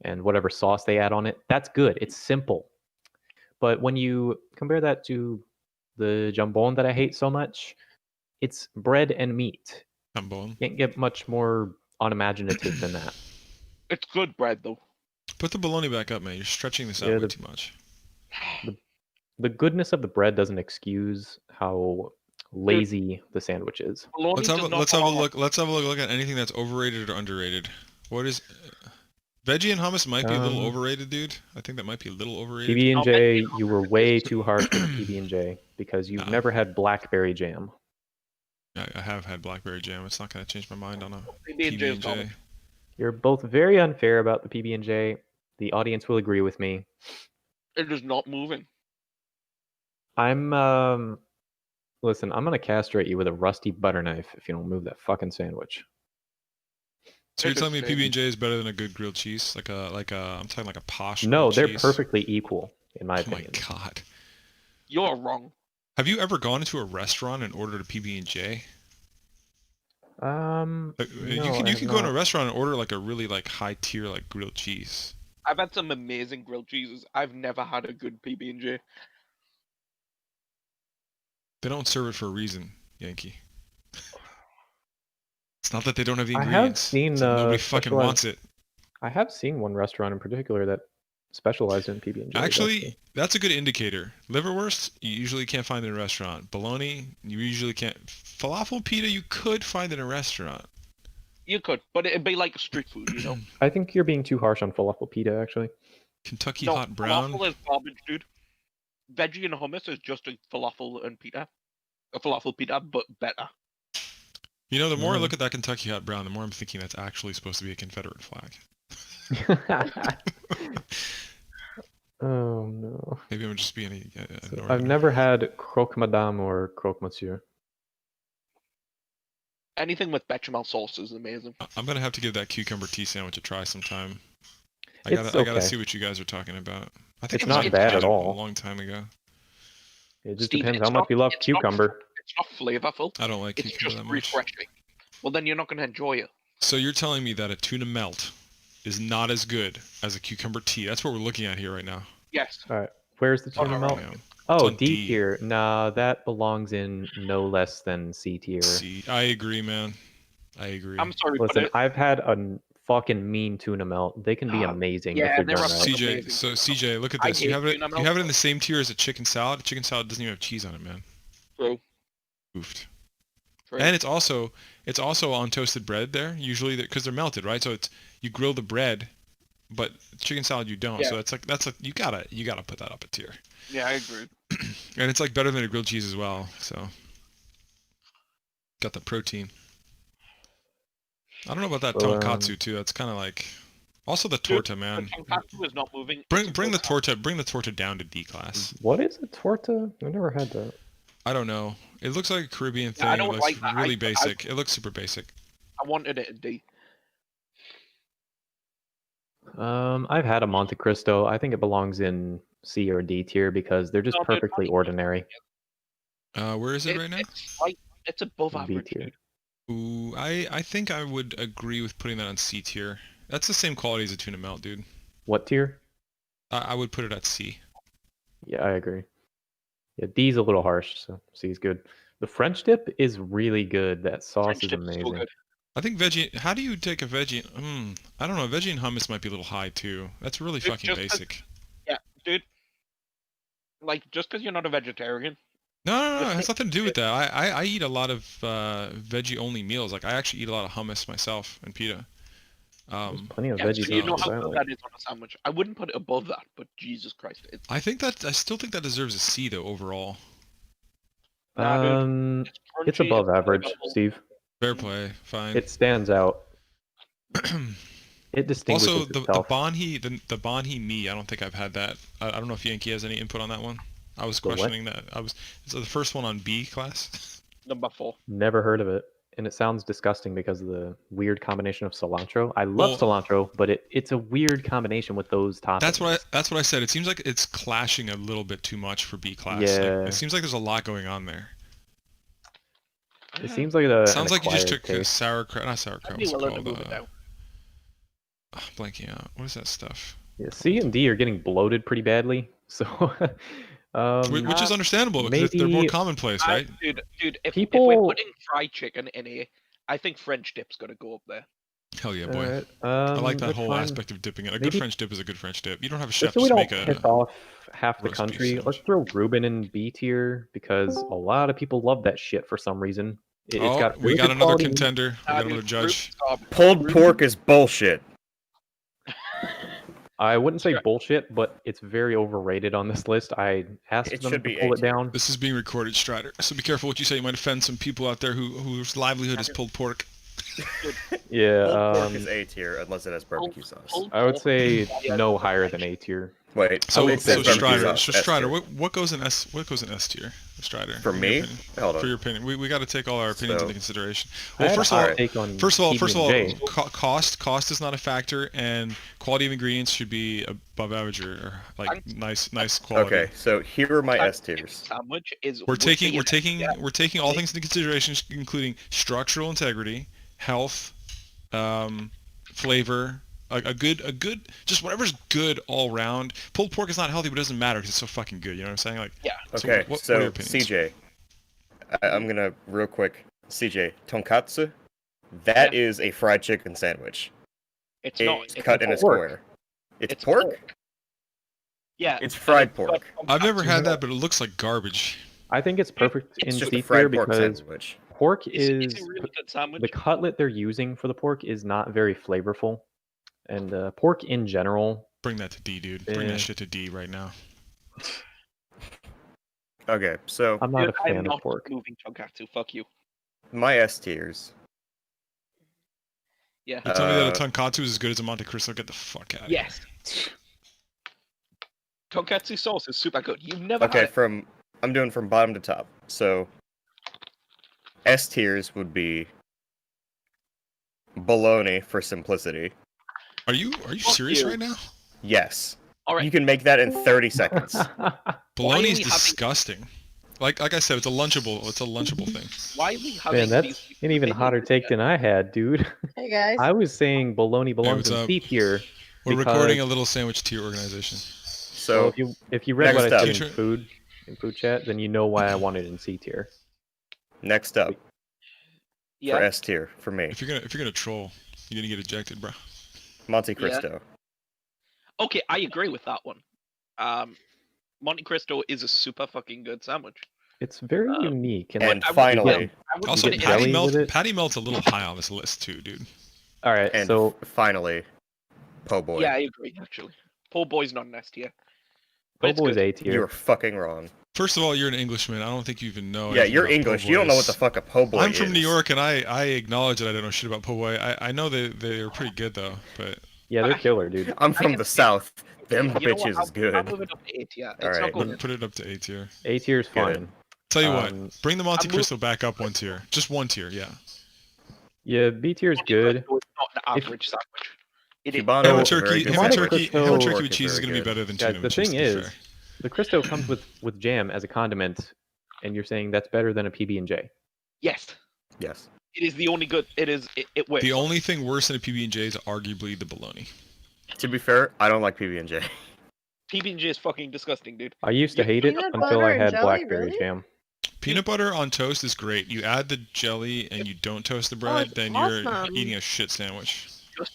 Speaker 2: and whatever sauce they add on it. That's good. It's simple. But when you compare that to the jambon that I hate so much, it's bread and meat.
Speaker 1: Jambon.
Speaker 2: Can't get much more unimaginative than that.
Speaker 3: It's good bread though.
Speaker 1: Put the bologna back up, man. You're stretching this out way too much.
Speaker 2: The goodness of the bread doesn't excuse how lazy the sandwich is.
Speaker 1: Let's have a look at anything that's overrated or underrated. What is veggie and hummus might be a little overrated, dude. I think that might be a little overrated.
Speaker 2: PB&J, you were way too harsh with PB&J because you've never had blackberry jam.
Speaker 1: I have had blackberry jam. It's not going to change my mind on a PB&J.
Speaker 2: You're both very unfair about the PB&J. The audience will agree with me.
Speaker 3: It is not moving.
Speaker 2: Listen, I'm gonna castrate you with a rusty butter knife if you don't move that fucking sandwich.
Speaker 1: So you're telling me PB&J is better than a good grilled cheese, I'm talking like a posh.
Speaker 2: No, they're
Speaker 1: cheese.
Speaker 2: perfectly equal in my opinion.
Speaker 1: Oh my god,
Speaker 3: you're wrong.
Speaker 1: Have you ever gone into a restaurant and ordered a PB&J?
Speaker 2: No,
Speaker 1: you can go in a restaurant and order like a really like high tier like grilled cheese.
Speaker 3: I've had some amazing grilled cheeses. I've never had a good PB&J.
Speaker 1: They don't serve it for a reason, Yankee. It's not that they don't have the ingredients.
Speaker 2: I have seen
Speaker 1: nobody fucking wants it.
Speaker 2: I have seen one restaurant in particular that specialized in PB&J.
Speaker 1: Actually, that's a good indicator. Liverwurst, you usually can't find in a restaurant. Bologna, you usually can't. Falafel Pita, you could find in a restaurant.
Speaker 3: You could, but it'd be like street food, you know?
Speaker 2: I think you're being too harsh on Falafel Pita, actually.
Speaker 1: Kentucky Hot Brown.
Speaker 3: Falafel is garbage, dude. Veggie and hummus is just a falafel and pita. A falafel pita, but better.
Speaker 1: You know, the more I look at that Kentucky Hot Brown, the more I'm thinking that's actually supposed to be a Confederate flag.
Speaker 2: Oh, no.
Speaker 1: Maybe I'm just being
Speaker 2: I've never had croque madame or croque monsieur.
Speaker 3: Anything with bechamel sauce is amazing.
Speaker 1: I'm going to have to give that cucumber tea sandwich a try sometime. I
Speaker 2: It's
Speaker 1: gotta see what you guys are talking about. I think
Speaker 2: it's not bad at all.
Speaker 1: A long time ago.
Speaker 2: It just depends how much you love cucumber.
Speaker 3: It's not flavorful.
Speaker 1: I don't like cucumber
Speaker 3: that much. It's just refreshing. Well, then you're not going to enjoy it.
Speaker 1: So you're telling me that a tuna melt is not as good as a cucumber tea? That's what we're looking at here right now.
Speaker 3: Yes.
Speaker 2: All right. Where's the tuna melt? Oh, D tier. Nah, that belongs in no less than C tier.
Speaker 1: C. I agree, man. I agree.
Speaker 3: I'm sorry.
Speaker 2: Listen, I've had a fucking mean tuna melt. They can be amazing.
Speaker 3: Yeah,
Speaker 2: if they're done right.
Speaker 1: CJ, so CJ, look at this. You have it in the same tier as a chicken salad. Chicken salad doesn't even have cheese on it, man.
Speaker 3: True.
Speaker 1: Oofed. True. And it's also on toasted bread there, usually because they're melted, right? So you grill the bread, but chicken salad you don't. Yeah. So you gotta put that up a tier.
Speaker 3: Yeah, I agree.
Speaker 1: And it's like better than a grilled cheese as well. So Got the protein. I don't know about that
Speaker 2: So,
Speaker 1: tonkatsu too. That's kind of like. Also the torta, man.
Speaker 3: The tonkatsu is not moving.
Speaker 1: Bring
Speaker 3: It's a
Speaker 1: the
Speaker 3: good
Speaker 1: torta. Bring the torta down to D class.
Speaker 2: What is a torta? I've never had that.
Speaker 1: I don't know. It looks like a Caribbean thing.
Speaker 3: Yeah, I
Speaker 1: It
Speaker 3: don't
Speaker 1: looks
Speaker 3: like that.
Speaker 1: really basic. It looks super basic.
Speaker 3: I wanted it in D.
Speaker 2: I've had a Monte Cristo. I think it belongs in C or D tier because they're just
Speaker 3: No, dude,
Speaker 2: perfectly
Speaker 3: Monte
Speaker 2: ordinary.
Speaker 1: Where is it right now?
Speaker 3: It's above
Speaker 2: B
Speaker 3: average,
Speaker 2: tier.
Speaker 3: dude.
Speaker 1: Ooh, I think I would agree with putting that on C tier. That's the same quality as a tuna melt, dude.
Speaker 2: What tier?
Speaker 1: I would put it at C.
Speaker 2: Yeah, I agree. Yeah, D's a little harsh, so C is good. The French dip is really good. That sauce
Speaker 3: French
Speaker 2: is
Speaker 3: dip is so
Speaker 2: amazing.
Speaker 3: good.
Speaker 1: I think veggie. How do you take a veggie? I don't know. Veggie and hummus might be a little high too. That's really
Speaker 3: Dude,
Speaker 1: fucking basic.
Speaker 3: Yeah, dude. Like, just because you're not a vegetarian.
Speaker 1: No, it has nothing to do with that. I eat a lot of veggie only meals. Like I actually eat a lot of hummus myself and pita.
Speaker 2: There's plenty of
Speaker 3: Yeah,
Speaker 2: veggie
Speaker 3: so you know
Speaker 2: sauces
Speaker 3: how
Speaker 2: I
Speaker 3: good
Speaker 2: like.
Speaker 3: that is on a sandwich. I wouldn't put it above that, but Jesus Christ, it's
Speaker 1: I still think that deserves a C though overall.
Speaker 3: nah, dude.
Speaker 2: It's
Speaker 3: crunchy,
Speaker 2: above average,
Speaker 3: flavorful.
Speaker 2: Steve.
Speaker 1: Fair play, fine.
Speaker 2: It stands out. It distinguishes
Speaker 1: Also, the
Speaker 2: itself.
Speaker 1: the banhi mi. I don't think I've had that. I don't know if Yankee has any input on that one. I was
Speaker 2: The what?
Speaker 1: questioning that. It's the first one on B class.
Speaker 3: Number 4.
Speaker 2: Never heard of it. And it sounds disgusting because of the weird combination of cilantro. I love
Speaker 1: Well-
Speaker 2: cilantro, but it's a weird combination with those toppings.
Speaker 1: That's what I said. It seems like it's clashing a little bit too much for B class. Like,
Speaker 2: Yeah.
Speaker 1: it seems like there's a lot going on there.
Speaker 2: It seems like an
Speaker 1: Sounds like you just
Speaker 2: acquired
Speaker 1: took
Speaker 2: taste.
Speaker 1: sauerkraut, not sauerkraut.
Speaker 3: I'd be
Speaker 1: What's it
Speaker 3: willing to
Speaker 1: called?
Speaker 3: move it down.
Speaker 1: Blanking out. What is that stuff?
Speaker 2: Yeah, C and D are getting bloated pretty badly. So,
Speaker 1: Which is understandable because they're more
Speaker 2: maybe-
Speaker 1: commonplace, right?
Speaker 3: Dude, if
Speaker 2: People-
Speaker 3: we're putting fried chicken in here, I think French dip's got to go up there.
Speaker 1: Hell yeah, boy.
Speaker 2: alright,
Speaker 1: I like that
Speaker 2: that's
Speaker 1: whole
Speaker 2: fine.
Speaker 1: aspect of dipping it. A good
Speaker 2: Maybe-
Speaker 1: French dip is a good French dip. You don't have a chef
Speaker 2: Just so we
Speaker 1: just
Speaker 2: don't
Speaker 1: make
Speaker 2: piss
Speaker 1: a.
Speaker 2: off half the
Speaker 1: roast beef
Speaker 2: country, let's
Speaker 1: sandwich.
Speaker 2: throw Reuben in B tier because a lot of people love that shit for some reason. It's
Speaker 1: Oh,
Speaker 2: got
Speaker 1: we
Speaker 2: really
Speaker 1: got
Speaker 2: good
Speaker 1: another
Speaker 2: quality-
Speaker 1: contender. We got another judge.
Speaker 4: Pulled pork is bullshit.
Speaker 2: I wouldn't say
Speaker 3: Sure.
Speaker 2: bullshit, but it's very overrated on this list. I asked
Speaker 4: It
Speaker 2: them
Speaker 4: should
Speaker 2: to
Speaker 4: be
Speaker 2: pull it
Speaker 4: A tier.
Speaker 2: down.
Speaker 1: This is being recorded, Strider. So be careful what you say. You might offend some people out there whose livelihood is pulled pork.
Speaker 2: Yeah,
Speaker 4: Pulled pork is A tier unless it has barbecue sauce.
Speaker 2: I would say no higher than A tier.
Speaker 4: Wait,
Speaker 1: So,
Speaker 4: it says
Speaker 1: so
Speaker 4: barbecue
Speaker 1: Strider,
Speaker 4: sauce, S
Speaker 1: Strider,
Speaker 4: tier.
Speaker 1: what goes in S? What goes in S tier, Strider?
Speaker 4: For
Speaker 1: in your
Speaker 4: me?
Speaker 1: opinion?
Speaker 4: Hold on.
Speaker 1: For your opinion, we got to take all our opinions
Speaker 4: So-
Speaker 1: into consideration.
Speaker 2: I
Speaker 1: Well,
Speaker 2: had
Speaker 1: first
Speaker 2: a
Speaker 1: of all,
Speaker 2: hot take on
Speaker 1: First of all,
Speaker 2: PB&J.
Speaker 1: cost is not a factor, and quality of ingredients should be above average or like nice quality.
Speaker 4: Okay, so here are my S tiers.
Speaker 3: Sandwich is
Speaker 1: We're
Speaker 3: would
Speaker 1: taking
Speaker 3: be
Speaker 1: we're taking all things into consideration, including structural integrity, health, flavor, a good just whatever's good all round. Pulled pork is not healthy, but it doesn't matter because it's so fucking good. You know what I'm saying? Like,
Speaker 3: Yeah.
Speaker 4: Okay,
Speaker 1: what are your
Speaker 4: so
Speaker 1: opinions?
Speaker 4: CJ, I'm gonna real quick. CJ, tonkatsu, that is a fried chicken sandwich.
Speaker 3: It's
Speaker 4: It's
Speaker 3: not.
Speaker 4: cut in a
Speaker 2: pork.
Speaker 4: square. It's pork?
Speaker 3: Yeah.
Speaker 4: It's fried
Speaker 3: and got
Speaker 4: pork.
Speaker 1: I've never had
Speaker 3: tonkatsu.
Speaker 1: that, but it looks like garbage.
Speaker 2: I think it's perfect
Speaker 4: It's
Speaker 2: in
Speaker 4: just
Speaker 2: C
Speaker 4: a
Speaker 2: tier
Speaker 4: fried pork
Speaker 2: because
Speaker 4: sandwich.
Speaker 2: pork
Speaker 3: It's
Speaker 2: is
Speaker 3: a really good sandwich.
Speaker 2: the cutlet they're using for the pork is not very flavorful, and pork in general.
Speaker 1: Bring that to D, dude. Bring
Speaker 2: Yeah.
Speaker 1: that shit to D right now.
Speaker 4: Okay, so
Speaker 2: I'm not
Speaker 3: Dude,
Speaker 2: a fan
Speaker 3: I'm
Speaker 2: of
Speaker 3: not
Speaker 2: pork.
Speaker 3: moving tonkatsu. Fuck you.
Speaker 4: my S tiers.
Speaker 3: Yeah.
Speaker 1: You tell me that a tonkatsu is as good as a Monte Cristo? Get the fuck out of here.
Speaker 3: Yes. Tonkatsu sauce is super good. You've never
Speaker 4: Okay,
Speaker 3: had it.
Speaker 4: I'm doing from bottom to top. So S tiers would be bologna for simplicity.
Speaker 1: Are you
Speaker 3: Fuck
Speaker 1: serious
Speaker 3: you.
Speaker 1: right now?
Speaker 4: Yes.
Speaker 3: All right.
Speaker 4: You can make that in 30 seconds.
Speaker 1: Bologna is
Speaker 3: we having-
Speaker 1: disgusting. Like I said, it's a lunchable thing.
Speaker 3: Why are we having
Speaker 2: Man, that's
Speaker 3: these
Speaker 2: an even hotter take than I had, dude.
Speaker 5: Hey guys.
Speaker 2: I was saying bologna belongs
Speaker 1: what's
Speaker 2: in
Speaker 1: up?
Speaker 2: C tier.
Speaker 1: We're
Speaker 2: Because-
Speaker 1: recording a little sandwich tier organization.
Speaker 4: So
Speaker 2: if you read what I
Speaker 4: next
Speaker 2: said
Speaker 1: up.
Speaker 2: in food chat, then you know why I wanted it in C tier.
Speaker 4: next up for
Speaker 3: Yeah.
Speaker 4: S tier for me,
Speaker 1: If you're gonna troll, you're gonna get ejected, bro.
Speaker 4: Monte Cristo.
Speaker 3: Okay, I agree with that one. Monte Cristo is a super fucking good sandwich.
Speaker 2: It's very unique. And,
Speaker 4: And
Speaker 3: I would-
Speaker 4: finally,
Speaker 3: I would
Speaker 1: Also,
Speaker 2: get
Speaker 3: put it
Speaker 2: jelly
Speaker 1: Patty
Speaker 2: with it?
Speaker 1: Melt's a little high on this list too, dude.
Speaker 2: all right,
Speaker 4: and
Speaker 2: so
Speaker 4: finally, po' boy.
Speaker 3: Yeah, I agree. Actually, poor boy's not an S tier. But it's
Speaker 2: Po' boy is
Speaker 3: good.
Speaker 2: A tier.
Speaker 4: You're fucking wrong.
Speaker 1: First of all, you're an Englishman. I don't think you even know.
Speaker 4: Yeah,
Speaker 1: anything
Speaker 4: you're
Speaker 1: about po'
Speaker 4: English. You don't know what the
Speaker 1: boys.
Speaker 4: fuck a po' boy
Speaker 1: I'm
Speaker 4: is.
Speaker 1: from New York, and I acknowledge that I don't know shit about po' boy. I know they're pretty good though, but
Speaker 2: Yeah, they're killer, dude.
Speaker 4: I'm from the south. Them
Speaker 3: You know what,
Speaker 4: bitches is
Speaker 3: I'll
Speaker 4: good.
Speaker 3: move it up to 8 tier. It's
Speaker 4: Alright.
Speaker 3: not good.
Speaker 1: put it up to A tier.
Speaker 2: A tier is
Speaker 4: Good.
Speaker 2: fine.
Speaker 1: Tell you what,
Speaker 2: Um,
Speaker 1: bring the Monte
Speaker 3: I'm
Speaker 1: Cristo back up one tier. Just one tier, yeah.
Speaker 2: Yeah, B tier is good.
Speaker 3: So it's not an
Speaker 2: If-
Speaker 3: average sandwich. It is.
Speaker 4: Cubano
Speaker 1: Ham and
Speaker 4: is a very
Speaker 1: turkey,
Speaker 4: good
Speaker 1: ham and
Speaker 2: Monte
Speaker 1: turkey,
Speaker 2: Cristo
Speaker 1: ham and turkey
Speaker 4: work
Speaker 1: with
Speaker 4: is
Speaker 1: cheese is
Speaker 4: very
Speaker 1: gonna be
Speaker 4: good.
Speaker 1: better than
Speaker 2: Guys,
Speaker 1: tuna
Speaker 2: the
Speaker 1: with cheese.
Speaker 2: thing
Speaker 1: To be
Speaker 2: is,
Speaker 1: fair.
Speaker 2: the Cristo comes with jam as a condiment, and you're saying that's better than a PB&J.
Speaker 3: Yes.
Speaker 4: Yes.
Speaker 3: It is the only good. It works.
Speaker 1: The only thing worse than a PB&J is arguably the bologna.
Speaker 4: To be fair, I don't like PB&J.
Speaker 3: PB&J is fucking disgusting, dude.
Speaker 2: I used to hate it
Speaker 5: Peanut
Speaker 2: until
Speaker 5: butter
Speaker 2: I
Speaker 5: and
Speaker 2: had
Speaker 5: jelly,
Speaker 2: blackberry
Speaker 5: really?
Speaker 2: jam.
Speaker 1: Peanut butter on toast is great. You add the jelly and you don't toast the bread,
Speaker 5: it's
Speaker 1: then you're
Speaker 5: awesome.
Speaker 1: eating a shit sandwich.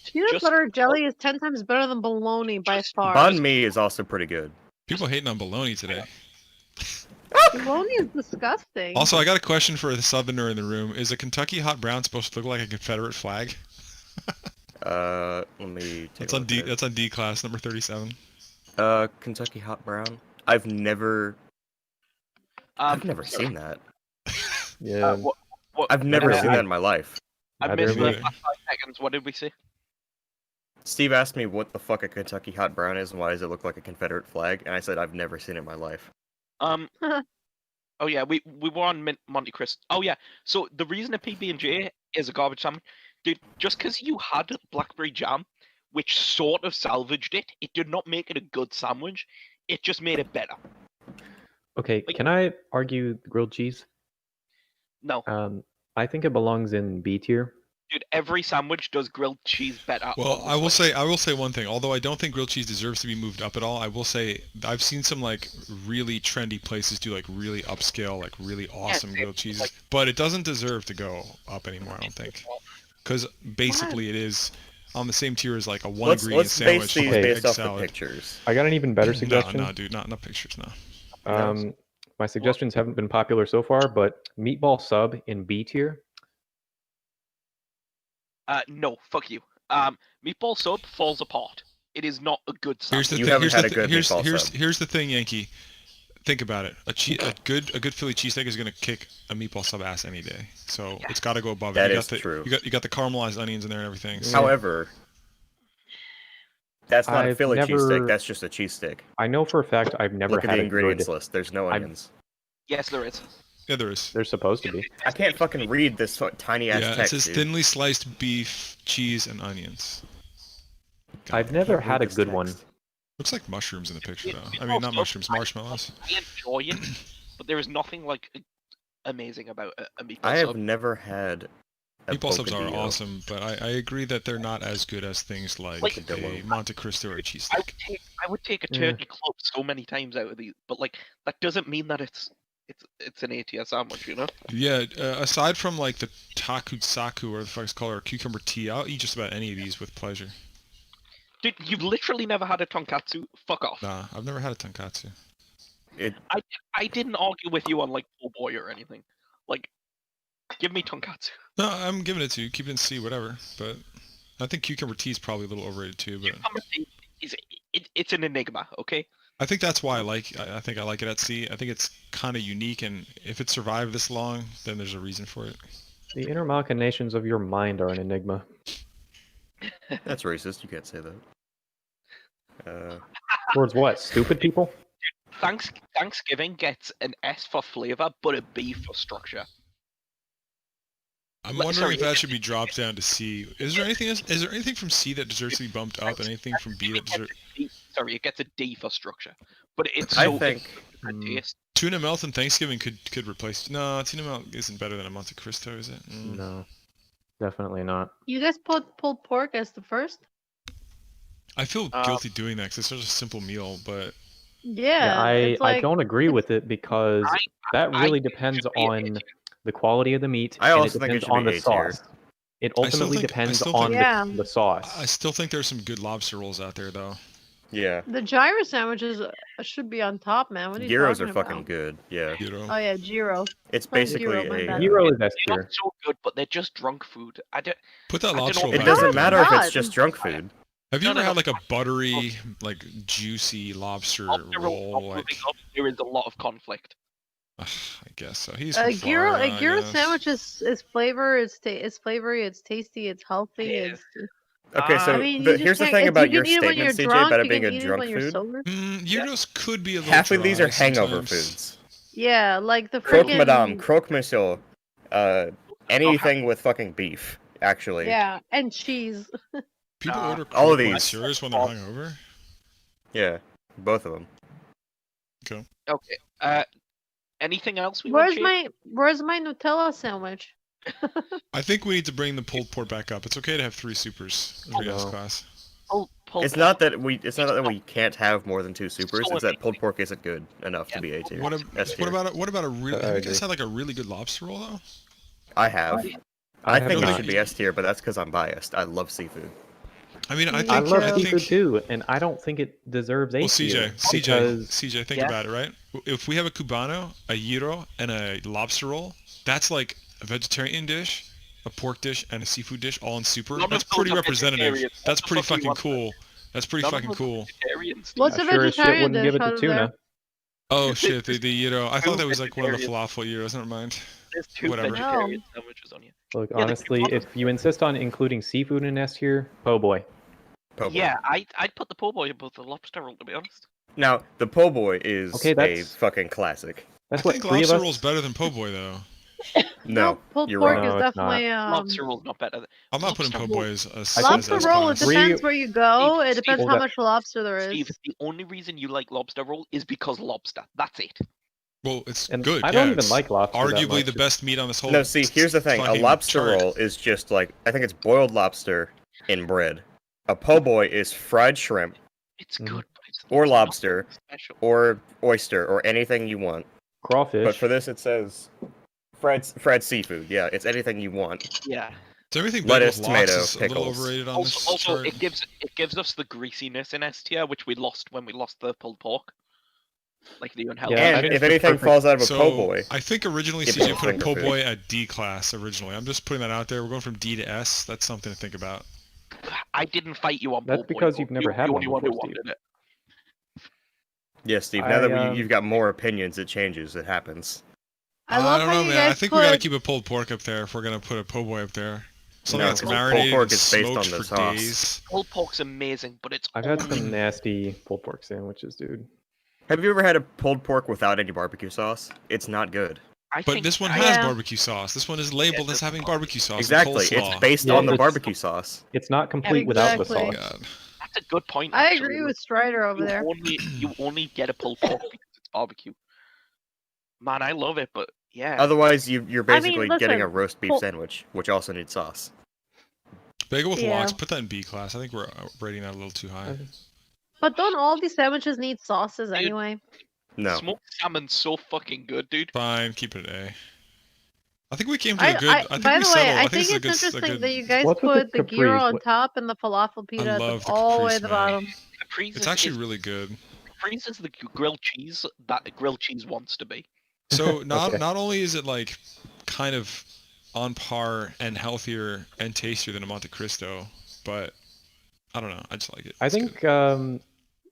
Speaker 5: Peanut butter jelly is 10 times better than bologna by far.
Speaker 4: Banh mi is also pretty good.
Speaker 1: People hating on bologna today.
Speaker 5: Bologna is disgusting.
Speaker 1: Also, I got a question for the southerner in the room. Is a Kentucky hot brown supposed to look like a Confederate flag?
Speaker 4: Let me take
Speaker 1: That's
Speaker 4: a
Speaker 1: on
Speaker 4: look
Speaker 1: D.
Speaker 4: at it.
Speaker 1: That's on D class number 37.
Speaker 4: Kentucky hot brown. I've never
Speaker 3: Sorry.
Speaker 4: seen that.
Speaker 2: Yeah,
Speaker 3: What,
Speaker 4: I've never
Speaker 2: Neither
Speaker 4: seen
Speaker 2: have I.
Speaker 4: that in my life.
Speaker 3: I
Speaker 2: neither
Speaker 3: missed
Speaker 2: have
Speaker 3: the
Speaker 1: I.
Speaker 3: last 5 seconds. What did we say?
Speaker 4: Steve asked me what the fuck a Kentucky hot brown is and why does it look like a Confederate flag, and I said I've never seen it in my life.
Speaker 3: Oh yeah, we were on Monte Cristo. Oh yeah, so the reason a PB&J is a garbage sandwich, dude, just because you had blackberry jam, which sort of salvaged it, it did not make it a good sandwich. It just made it better.
Speaker 2: okay,
Speaker 3: Like-
Speaker 2: can I argue grilled cheese?
Speaker 3: No,
Speaker 2: I think it belongs in B tier.
Speaker 3: dude, every sandwich does grilled cheese better.
Speaker 1: Well,
Speaker 3: on
Speaker 1: I will
Speaker 3: this list.
Speaker 1: say one thing. Although I don't think grilled cheese deserves to be moved up at all, I will say I've seen some like really trendy places do like really upscale, like really awesome
Speaker 3: same.
Speaker 1: grilled cheeses,
Speaker 3: Like-
Speaker 1: but it doesn't deserve to go up anymore. I don't think, because basically it is on the same tier as like a one ingredient
Speaker 4: Let's base
Speaker 1: sandwich
Speaker 4: these
Speaker 1: with
Speaker 4: based
Speaker 1: egg
Speaker 4: off the
Speaker 1: salad.
Speaker 4: pictures.
Speaker 2: I got an even better suggestion.
Speaker 1: No, dude, not pictures. No.
Speaker 2: My suggestions haven't been popular so far, but Meatball Sub in B tier.
Speaker 3: No, fuck you. Meatball Sub falls apart. It is not a good
Speaker 1: Here's
Speaker 3: sandwich.
Speaker 1: the
Speaker 4: You
Speaker 1: thing.
Speaker 4: haven't
Speaker 1: Here's
Speaker 4: had
Speaker 1: the
Speaker 4: a
Speaker 1: thing.
Speaker 4: good meatball
Speaker 1: Here's
Speaker 4: sub.
Speaker 1: here's the thing, Yankee. Think about it. A good Philly cheesesteak is gonna kick a meatball sub ass any day. So it's got to go above
Speaker 4: That
Speaker 1: it. You
Speaker 4: is
Speaker 1: got the,
Speaker 4: true.
Speaker 1: You got the caramelized onions in there and everything. So
Speaker 4: However, that's not a
Speaker 2: I've
Speaker 4: Philly cheesesteak.
Speaker 2: never-
Speaker 4: That's just a cheesesteak.
Speaker 2: I know for a fact I've never
Speaker 4: Look at
Speaker 2: had
Speaker 4: the
Speaker 2: a
Speaker 4: ingredients
Speaker 2: good.
Speaker 4: list. There's no
Speaker 2: I'm-
Speaker 4: onions.
Speaker 3: Yes, there is.
Speaker 1: yeah, there is.
Speaker 2: They're supposed to be.
Speaker 4: I can't fucking read this tiny ass
Speaker 1: Yeah, it
Speaker 4: text,
Speaker 1: says
Speaker 4: dude.
Speaker 1: thinly sliced beef, cheese, and onions. God,
Speaker 2: I've never
Speaker 4: Can't
Speaker 2: had a
Speaker 4: read this
Speaker 2: good one.
Speaker 4: text.
Speaker 1: looks like mushrooms in the picture
Speaker 3: Yeah,
Speaker 1: though. I
Speaker 3: meatball
Speaker 1: mean, not
Speaker 3: sub,
Speaker 1: mushrooms, marshmallows.
Speaker 3: I enjoy it, but there is nothing like amazing about a meatball
Speaker 4: I have
Speaker 3: sub.
Speaker 4: never had a
Speaker 1: Meatball subs are
Speaker 4: bocadillo.
Speaker 1: awesome, but I agree that they're not as good as things like
Speaker 3: Like-
Speaker 1: a Monte Cristo or a
Speaker 3: I
Speaker 1: cheesesteak.
Speaker 3: would take a
Speaker 2: Yeah.
Speaker 3: turkey club so many times out of these, but like that doesn't mean that it's an ATS sandwich, you know?
Speaker 1: Yeah, aside from like the takutsaku or the fuck it's called, or cucumber tea, I'll eat just about any of these with pleasure.
Speaker 3: Dude, you've literally never had a tonkatsu? Fuck off.
Speaker 1: Nah, I've never had a tonkatsu.
Speaker 3: I didn't argue with you on like po' boy or anything. Like, give me tonkatsu.
Speaker 1: No, I'm giving it to you. Keep it in C, whatever. But I think cucumber tea is probably a little overrated too. But
Speaker 3: It's an enigma, okay?
Speaker 1: I think that's why I think I like it at C. I think it's kind of unique, and if it survived this long, then there's a reason for it.
Speaker 2: The inner machinations of your mind are an enigma.
Speaker 4: That's racist. You can't say that.
Speaker 2: Towards what? Stupid people?
Speaker 3: Thanksgiving gets an S for flavor, but a B for structure.
Speaker 1: I'm
Speaker 3: Like,
Speaker 1: wondering
Speaker 3: sorry,
Speaker 1: if that should be dropped down to C. Is there anything? Is there anything from C that deserves to be bumped up, and anything from B that deserves?
Speaker 3: Sorry, it gets a D for structure, but it's
Speaker 4: I
Speaker 3: so
Speaker 4: think
Speaker 3: good taste.
Speaker 1: Tuna Melt and Thanksgiving could replace. No, Tuna Melt isn't better than a Monte Cristo, is it?
Speaker 2: No, definitely not.
Speaker 5: You guys put pulled pork as the first?
Speaker 1: I feel guilty doing that because it's such a simple meal, but
Speaker 5: Yeah.
Speaker 2: I
Speaker 5: it's like,
Speaker 2: don't agree with it because that
Speaker 3: I
Speaker 2: really
Speaker 3: think it
Speaker 2: depends
Speaker 3: should be a
Speaker 2: on
Speaker 3: A tier.
Speaker 2: the quality of the meat.
Speaker 4: I
Speaker 2: and
Speaker 4: also
Speaker 2: it
Speaker 4: think it
Speaker 2: depends
Speaker 4: should be
Speaker 2: on the
Speaker 4: A tier.
Speaker 2: sauce. It ultimately
Speaker 1: think- I
Speaker 2: depends
Speaker 1: still
Speaker 2: on
Speaker 1: think-
Speaker 5: Yeah.
Speaker 2: the sauce.
Speaker 1: I still think there's some good lobster rolls out there, though.
Speaker 4: yeah,
Speaker 5: the gyro sandwiches should be on top, man. What are you
Speaker 4: gyros
Speaker 5: talking
Speaker 4: are fucking
Speaker 5: about?
Speaker 4: good. Yeah,
Speaker 1: You know?
Speaker 5: Oh yeah, gyro.
Speaker 4: it's
Speaker 5: Oh,
Speaker 4: basically
Speaker 5: gyro, my
Speaker 4: a.
Speaker 5: bad.
Speaker 2: Gyro is S
Speaker 3: They're
Speaker 2: tier.
Speaker 3: not so good, but they're just drunk food. I don't.
Speaker 1: Put that
Speaker 3: I don't
Speaker 1: lobster
Speaker 3: know.
Speaker 1: roll
Speaker 4: It
Speaker 1: back
Speaker 4: doesn't
Speaker 1: up
Speaker 4: matter
Speaker 1: there.
Speaker 4: if it's
Speaker 5: God.
Speaker 4: just junk food.
Speaker 1: Have you
Speaker 3: No,
Speaker 1: ever
Speaker 3: no,
Speaker 1: had
Speaker 3: no.
Speaker 1: like a buttery, like juicy lobster
Speaker 3: Lobster roll,
Speaker 1: roll?
Speaker 3: not
Speaker 1: Like,
Speaker 3: moving up, there is a lot of conflict.
Speaker 1: I guess so. He's
Speaker 5: A
Speaker 1: from
Speaker 5: gyro,
Speaker 1: Florida,
Speaker 5: a
Speaker 1: I
Speaker 5: gyro
Speaker 1: guess.
Speaker 5: sandwich is flavor. It's flavory. It's tasty. It's healthy.
Speaker 3: It is.
Speaker 5: It's.
Speaker 4: Okay, so
Speaker 5: I mean, you just
Speaker 4: here's the
Speaker 5: can't.
Speaker 4: thing
Speaker 5: You
Speaker 4: about your
Speaker 5: can eat it when
Speaker 4: statement,
Speaker 5: you're
Speaker 4: CJ,
Speaker 5: drunk.
Speaker 4: about it
Speaker 5: You
Speaker 4: being
Speaker 5: can
Speaker 4: a
Speaker 5: eat it
Speaker 4: drunk
Speaker 5: when you're
Speaker 4: food.
Speaker 5: sober.
Speaker 1: Gyros could be a little
Speaker 4: Half of these
Speaker 1: dry
Speaker 4: are hangover
Speaker 1: sometimes.
Speaker 4: foods.
Speaker 5: Yeah, like the
Speaker 4: Croque
Speaker 5: freaking.
Speaker 4: madame, croque monsieur, anything with fucking beef, actually.
Speaker 5: Yeah, and cheese.
Speaker 1: People
Speaker 3: Nah.
Speaker 1: order
Speaker 4: All of
Speaker 1: croque
Speaker 4: these.
Speaker 1: monsieurs when they're hungover.
Speaker 4: Yeah, both of them.
Speaker 1: Okay.
Speaker 3: Okay. Anything else we want to
Speaker 5: Where's my Nutella sandwich?
Speaker 1: I think we need to bring the pulled pork back up. It's okay to have 3 supers in this
Speaker 2: no.
Speaker 1: class.
Speaker 4: It's not that we can't have more than 2 supers.
Speaker 3: So
Speaker 4: It's that
Speaker 3: amazing.
Speaker 4: pulled pork isn't good enough
Speaker 3: Yeah.
Speaker 4: to be A tier.
Speaker 1: What,
Speaker 4: S tier.
Speaker 1: what about a really?
Speaker 2: I
Speaker 1: Have you guys
Speaker 2: agree.
Speaker 1: had like a really good lobster roll though?
Speaker 4: I have.
Speaker 2: I
Speaker 4: I
Speaker 2: have
Speaker 4: think it
Speaker 2: not.
Speaker 4: should be S tier, but that's because I'm biased. I love seafood.
Speaker 1: I mean, I
Speaker 5: Me
Speaker 1: think
Speaker 2: I love
Speaker 1: I think,
Speaker 2: seafood too, and I don't think it deserves A
Speaker 1: Well,
Speaker 2: tier.
Speaker 1: CJ,
Speaker 2: because
Speaker 1: think about it, right? If we have a cubano, a gyro, and a lobster roll, that's like a vegetarian dish, a pork dish, and a seafood dish all in super.
Speaker 3: None of
Speaker 1: That's
Speaker 3: those
Speaker 1: pretty
Speaker 3: are
Speaker 1: representative.
Speaker 3: vegetarian.
Speaker 1: That's
Speaker 3: What the
Speaker 1: pretty
Speaker 3: fuck do you
Speaker 1: fucking
Speaker 3: want?
Speaker 1: cool. That's pretty
Speaker 3: None of
Speaker 1: fucking
Speaker 3: those are
Speaker 1: cool.
Speaker 3: vegetarians,
Speaker 5: What's
Speaker 3: dude.
Speaker 5: a
Speaker 2: I sure as shit
Speaker 5: vegetarian
Speaker 2: wouldn't give
Speaker 5: dish
Speaker 2: it
Speaker 5: out
Speaker 2: to
Speaker 5: of there?
Speaker 2: tuna.
Speaker 1: Oh shit, the gyro. I thought
Speaker 3: Two
Speaker 1: that was like one of the
Speaker 3: vegetarians.
Speaker 1: falafel gyros. Never mind.
Speaker 3: There's 2
Speaker 1: Whatever.
Speaker 3: vegetarian sandwiches on you.
Speaker 2: Look,
Speaker 3: Yeah, the
Speaker 2: honestly,
Speaker 3: cubano-
Speaker 2: if you insist on including seafood in S tier, oh boy.
Speaker 4: Po' boy.
Speaker 3: Yeah, I'd put the po' boy above the lobster roll, to be honest.
Speaker 4: Now, the po' boy is
Speaker 2: Okay,
Speaker 4: a
Speaker 2: that's-
Speaker 4: fucking classic.
Speaker 1: I
Speaker 2: That's what
Speaker 1: think
Speaker 2: 3 of
Speaker 1: lobster
Speaker 2: us.
Speaker 1: roll's better than po' boy though.
Speaker 4: No,
Speaker 5: pulled
Speaker 4: you're
Speaker 5: pork
Speaker 4: wrong.
Speaker 2: No,
Speaker 5: is
Speaker 2: it's not.
Speaker 5: definitely
Speaker 3: lobster roll's not better.
Speaker 1: I'm not putting
Speaker 3: Lobster
Speaker 1: po'
Speaker 3: roll-
Speaker 1: boy as
Speaker 5: lobster
Speaker 1: as
Speaker 5: roll. It
Speaker 1: class.
Speaker 5: depends where you go. It
Speaker 3: Steve,
Speaker 5: depends
Speaker 2: hold
Speaker 5: how
Speaker 2: up.
Speaker 5: much lobster there is.
Speaker 3: Steve, the only reason you like lobster roll is because lobster. That's it.
Speaker 1: Well, it's
Speaker 2: And
Speaker 1: good.
Speaker 2: I don't
Speaker 1: yeah,
Speaker 2: even
Speaker 1: it's
Speaker 2: like lobster that
Speaker 1: Arguably
Speaker 2: much.
Speaker 1: the best meat on this whole.
Speaker 4: No, see, here's the thing. A
Speaker 1: fucking
Speaker 4: lobster
Speaker 1: chart.
Speaker 4: roll is just like, I think it's boiled lobster in bread. A po' boy is fried shrimp,
Speaker 3: It's
Speaker 2: Mhm.
Speaker 3: good, but it's
Speaker 4: Or
Speaker 3: it's
Speaker 4: lobster.
Speaker 3: nothing special.
Speaker 4: or oyster, or anything you want.
Speaker 2: Crawfish.
Speaker 4: But for this, it says fried seafood. Yeah, it's anything you want.
Speaker 3: Yeah.
Speaker 1: So everything
Speaker 4: Lettuce,
Speaker 1: bagels lox
Speaker 4: tomato,
Speaker 1: is a little
Speaker 4: pickles.
Speaker 1: overrated on
Speaker 3: Also,
Speaker 1: this chart.
Speaker 3: it gives us the greasiness in S tier, which we lost when we lost the pulled pork. Like the unhealthy.
Speaker 2: Yeah, I
Speaker 4: And
Speaker 2: think
Speaker 4: if
Speaker 2: the
Speaker 4: anything
Speaker 2: perfect-
Speaker 4: falls out of a
Speaker 1: So
Speaker 4: po' boy,
Speaker 1: I think originally
Speaker 4: Give
Speaker 1: CJ
Speaker 4: me a
Speaker 1: put a
Speaker 4: finger
Speaker 1: po'
Speaker 4: food.
Speaker 1: boy at D class originally. I'm just putting that out there. We're going from D to S. That's something to think about.
Speaker 3: I didn't fight you on
Speaker 2: That's
Speaker 3: pulled pork.
Speaker 2: because you've never
Speaker 3: You're
Speaker 2: had
Speaker 3: the
Speaker 2: one
Speaker 3: only one who
Speaker 2: before, Steve.
Speaker 3: wanted it.
Speaker 4: yes, Steve. Now that
Speaker 2: I,
Speaker 4: you've got more opinions, it changes. It happens.
Speaker 5: I love
Speaker 1: don't
Speaker 5: how
Speaker 1: know,
Speaker 5: you
Speaker 1: man.
Speaker 5: guys
Speaker 1: I think
Speaker 5: put.
Speaker 1: we gotta keep a pulled pork up there if we're gonna put a po' boy up there. Something
Speaker 4: No,
Speaker 1: that's
Speaker 4: 'cause pulled
Speaker 1: marinated
Speaker 4: pork
Speaker 1: and
Speaker 4: is based on
Speaker 1: smoked
Speaker 4: the
Speaker 1: for
Speaker 4: sauce.
Speaker 1: days.
Speaker 3: Pulled pork's amazing, but it's
Speaker 2: I've had
Speaker 3: only-
Speaker 2: some nasty pulled pork sandwiches, dude.
Speaker 4: Have you ever had a pulled pork without any barbecue sauce? It's not good.
Speaker 3: I
Speaker 1: But
Speaker 3: think
Speaker 1: this one
Speaker 3: I-
Speaker 1: has
Speaker 5: Yeah.
Speaker 1: barbecue sauce. This one is labeled as having barbecue sauce. and
Speaker 4: Exactly.
Speaker 1: coleslaw.
Speaker 4: It's based
Speaker 2: Yeah,
Speaker 4: on the
Speaker 2: it's-
Speaker 4: barbecue sauce.
Speaker 2: It's not complete without the
Speaker 5: Exactly.
Speaker 2: sauce.
Speaker 1: God.
Speaker 3: That's a good point.
Speaker 5: I
Speaker 3: actually.
Speaker 5: agree with Strider over
Speaker 3: you
Speaker 5: there.
Speaker 3: you only get a pulled pork because it's barbecue. Man, I love it, but yeah.
Speaker 4: Otherwise, you're
Speaker 5: I mean,
Speaker 4: basically getting a
Speaker 5: listen,
Speaker 4: roast beef
Speaker 5: pull-
Speaker 4: sandwich, which also needs sauce.
Speaker 1: Bagel with
Speaker 5: Yeah.
Speaker 1: lox. Put that in B class. I think we're rating that a little too high.
Speaker 5: But don't all these sandwiches need sauces anyway?
Speaker 4: No.
Speaker 3: Smoked salmon's so fucking good, dude.
Speaker 1: Fine, keep it at A. I think we came to a good. I think
Speaker 5: by
Speaker 1: we
Speaker 5: the way,
Speaker 1: settled.
Speaker 5: I
Speaker 1: I
Speaker 5: think
Speaker 1: it's a
Speaker 5: it's
Speaker 1: good.
Speaker 5: interesting that you guys
Speaker 2: What's with
Speaker 5: put
Speaker 2: the
Speaker 5: the gyro
Speaker 2: Capri's?
Speaker 5: on
Speaker 2: What-
Speaker 5: top and the falafel pita at
Speaker 1: love the
Speaker 5: all the way
Speaker 1: Capri's,
Speaker 5: at the
Speaker 1: man.
Speaker 5: bottom.
Speaker 3: Capri's
Speaker 1: It's
Speaker 3: is,
Speaker 1: actually
Speaker 3: is,
Speaker 1: really good.
Speaker 3: Capri's is the grilled cheese that grilled cheese wants to be.
Speaker 1: So not
Speaker 2: Okay.
Speaker 1: not only is it like kind of on par and healthier and tastier than a Monte Cristo, but I don't know. I just like it.
Speaker 2: I
Speaker 1: It's
Speaker 2: think
Speaker 1: good.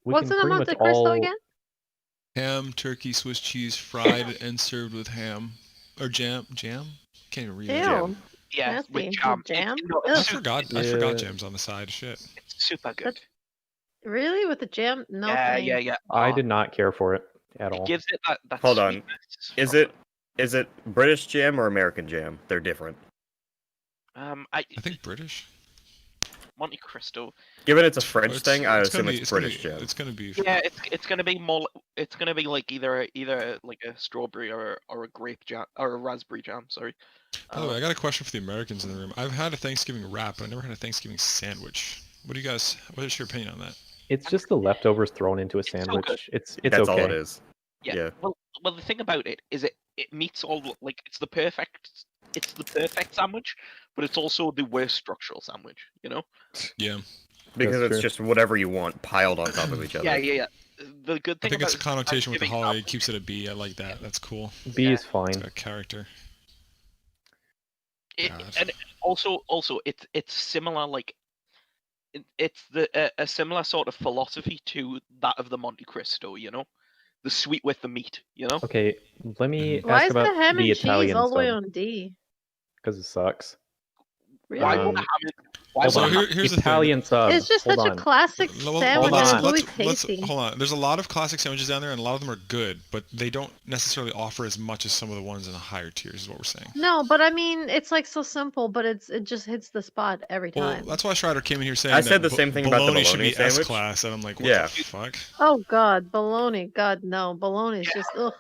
Speaker 2: we
Speaker 5: What's
Speaker 2: can
Speaker 5: in a
Speaker 2: pretty
Speaker 5: Monte
Speaker 2: much
Speaker 5: Cristo
Speaker 2: all.
Speaker 5: again?
Speaker 1: Ham, turkey, Swiss cheese, fried and served with ham or jam. Can't even read it.
Speaker 5: Ew.
Speaker 3: Yeah,
Speaker 5: Nasty.
Speaker 3: with jam.
Speaker 5: With jam?
Speaker 3: No,
Speaker 1: I
Speaker 5: Ugh.
Speaker 1: forgot. I
Speaker 2: Yeah.
Speaker 1: forgot jams on the side. Shit.
Speaker 3: it's super good.
Speaker 5: Really? With the jam? No
Speaker 3: yeah,
Speaker 5: thanks.
Speaker 3: yeah.
Speaker 2: I
Speaker 3: Oh,
Speaker 2: did not care for it at
Speaker 3: It
Speaker 2: all.
Speaker 3: gives it that
Speaker 4: Hold on.
Speaker 3: sweetness.
Speaker 4: Is it British jam or American jam? They're different.
Speaker 1: I think British.
Speaker 3: Monte Cristo.
Speaker 4: Given it's a French
Speaker 1: It's-
Speaker 4: thing, I
Speaker 1: it's gonna
Speaker 4: assume
Speaker 1: be-
Speaker 4: it's
Speaker 1: gonna
Speaker 4: British
Speaker 1: be-
Speaker 4: jam.
Speaker 1: It's gonna be.
Speaker 3: Yeah, it's gonna be more. It's gonna be like either like a strawberry or a grape jam or a raspberry jam. Sorry.
Speaker 1: By the way, I got a question for the Americans in the room. I've had a Thanksgiving wrap, but I never had a Thanksgiving sandwich. What do you guys? What is your opinion on that?
Speaker 2: It's just the leftovers thrown into a
Speaker 3: so
Speaker 2: sandwich.
Speaker 3: good.
Speaker 2: It's
Speaker 4: That's
Speaker 2: okay.
Speaker 4: all it is.
Speaker 3: Yeah.
Speaker 4: Yeah.
Speaker 3: Well, the thing about it is it meets all like it's the perfect sandwich, but it's also the worst structural sandwich. You know.
Speaker 1: Yeah,
Speaker 4: Because
Speaker 2: That's
Speaker 4: it's
Speaker 2: true.
Speaker 4: just whatever you want piled on top of each other.
Speaker 3: Yeah. The good
Speaker 1: I
Speaker 3: thing
Speaker 1: think
Speaker 3: about
Speaker 1: it's a connotation with the
Speaker 3: Thanksgiving
Speaker 1: holiday. It
Speaker 3: sandwich-
Speaker 1: keeps it a B. I like that. That's cool.
Speaker 2: B
Speaker 3: Yeah.
Speaker 2: is fine.
Speaker 1: It's got character.
Speaker 3: It,
Speaker 1: God.
Speaker 3: and also it's similar like it's a similar sort of philosophy to that of the Monte Cristo. You know, the sweet with the meat. You know.
Speaker 2: Okay, let me
Speaker 5: Why
Speaker 2: ask
Speaker 5: is the
Speaker 2: about
Speaker 5: ham
Speaker 2: the
Speaker 5: and cheese
Speaker 2: Italian
Speaker 5: all the way
Speaker 2: sub
Speaker 5: on D?
Speaker 2: because it sucks.
Speaker 3: Why
Speaker 5: Really?
Speaker 3: would I have it? Why
Speaker 2: Hold
Speaker 3: would I
Speaker 2: on.
Speaker 3: have
Speaker 1: here's the thing.
Speaker 2: Italian sub.
Speaker 5: It's just
Speaker 2: Hold
Speaker 5: such a
Speaker 2: on.
Speaker 5: classic
Speaker 1: Well,
Speaker 5: sandwich
Speaker 2: let's-
Speaker 5: and
Speaker 1: let's-
Speaker 5: it's really
Speaker 1: let's-
Speaker 5: tasty.
Speaker 1: hold on. There's a lot of classic sandwiches down there, and a lot of them are good, but they don't necessarily offer as much as some of the ones in the higher tiers. Is what we're saying.
Speaker 5: No, but I mean, it's like so simple, but it just hits the spot every
Speaker 1: Well,
Speaker 5: time.
Speaker 1: that's why Strider came in here saying
Speaker 4: I said
Speaker 1: that
Speaker 4: the same thing about the
Speaker 1: bologna should
Speaker 4: bologna
Speaker 1: be
Speaker 4: sandwich.
Speaker 1: S-class, and I'm like, what
Speaker 4: Yeah.
Speaker 1: the fuck?
Speaker 5: Oh God, bologna. God no, bologna is just ugh.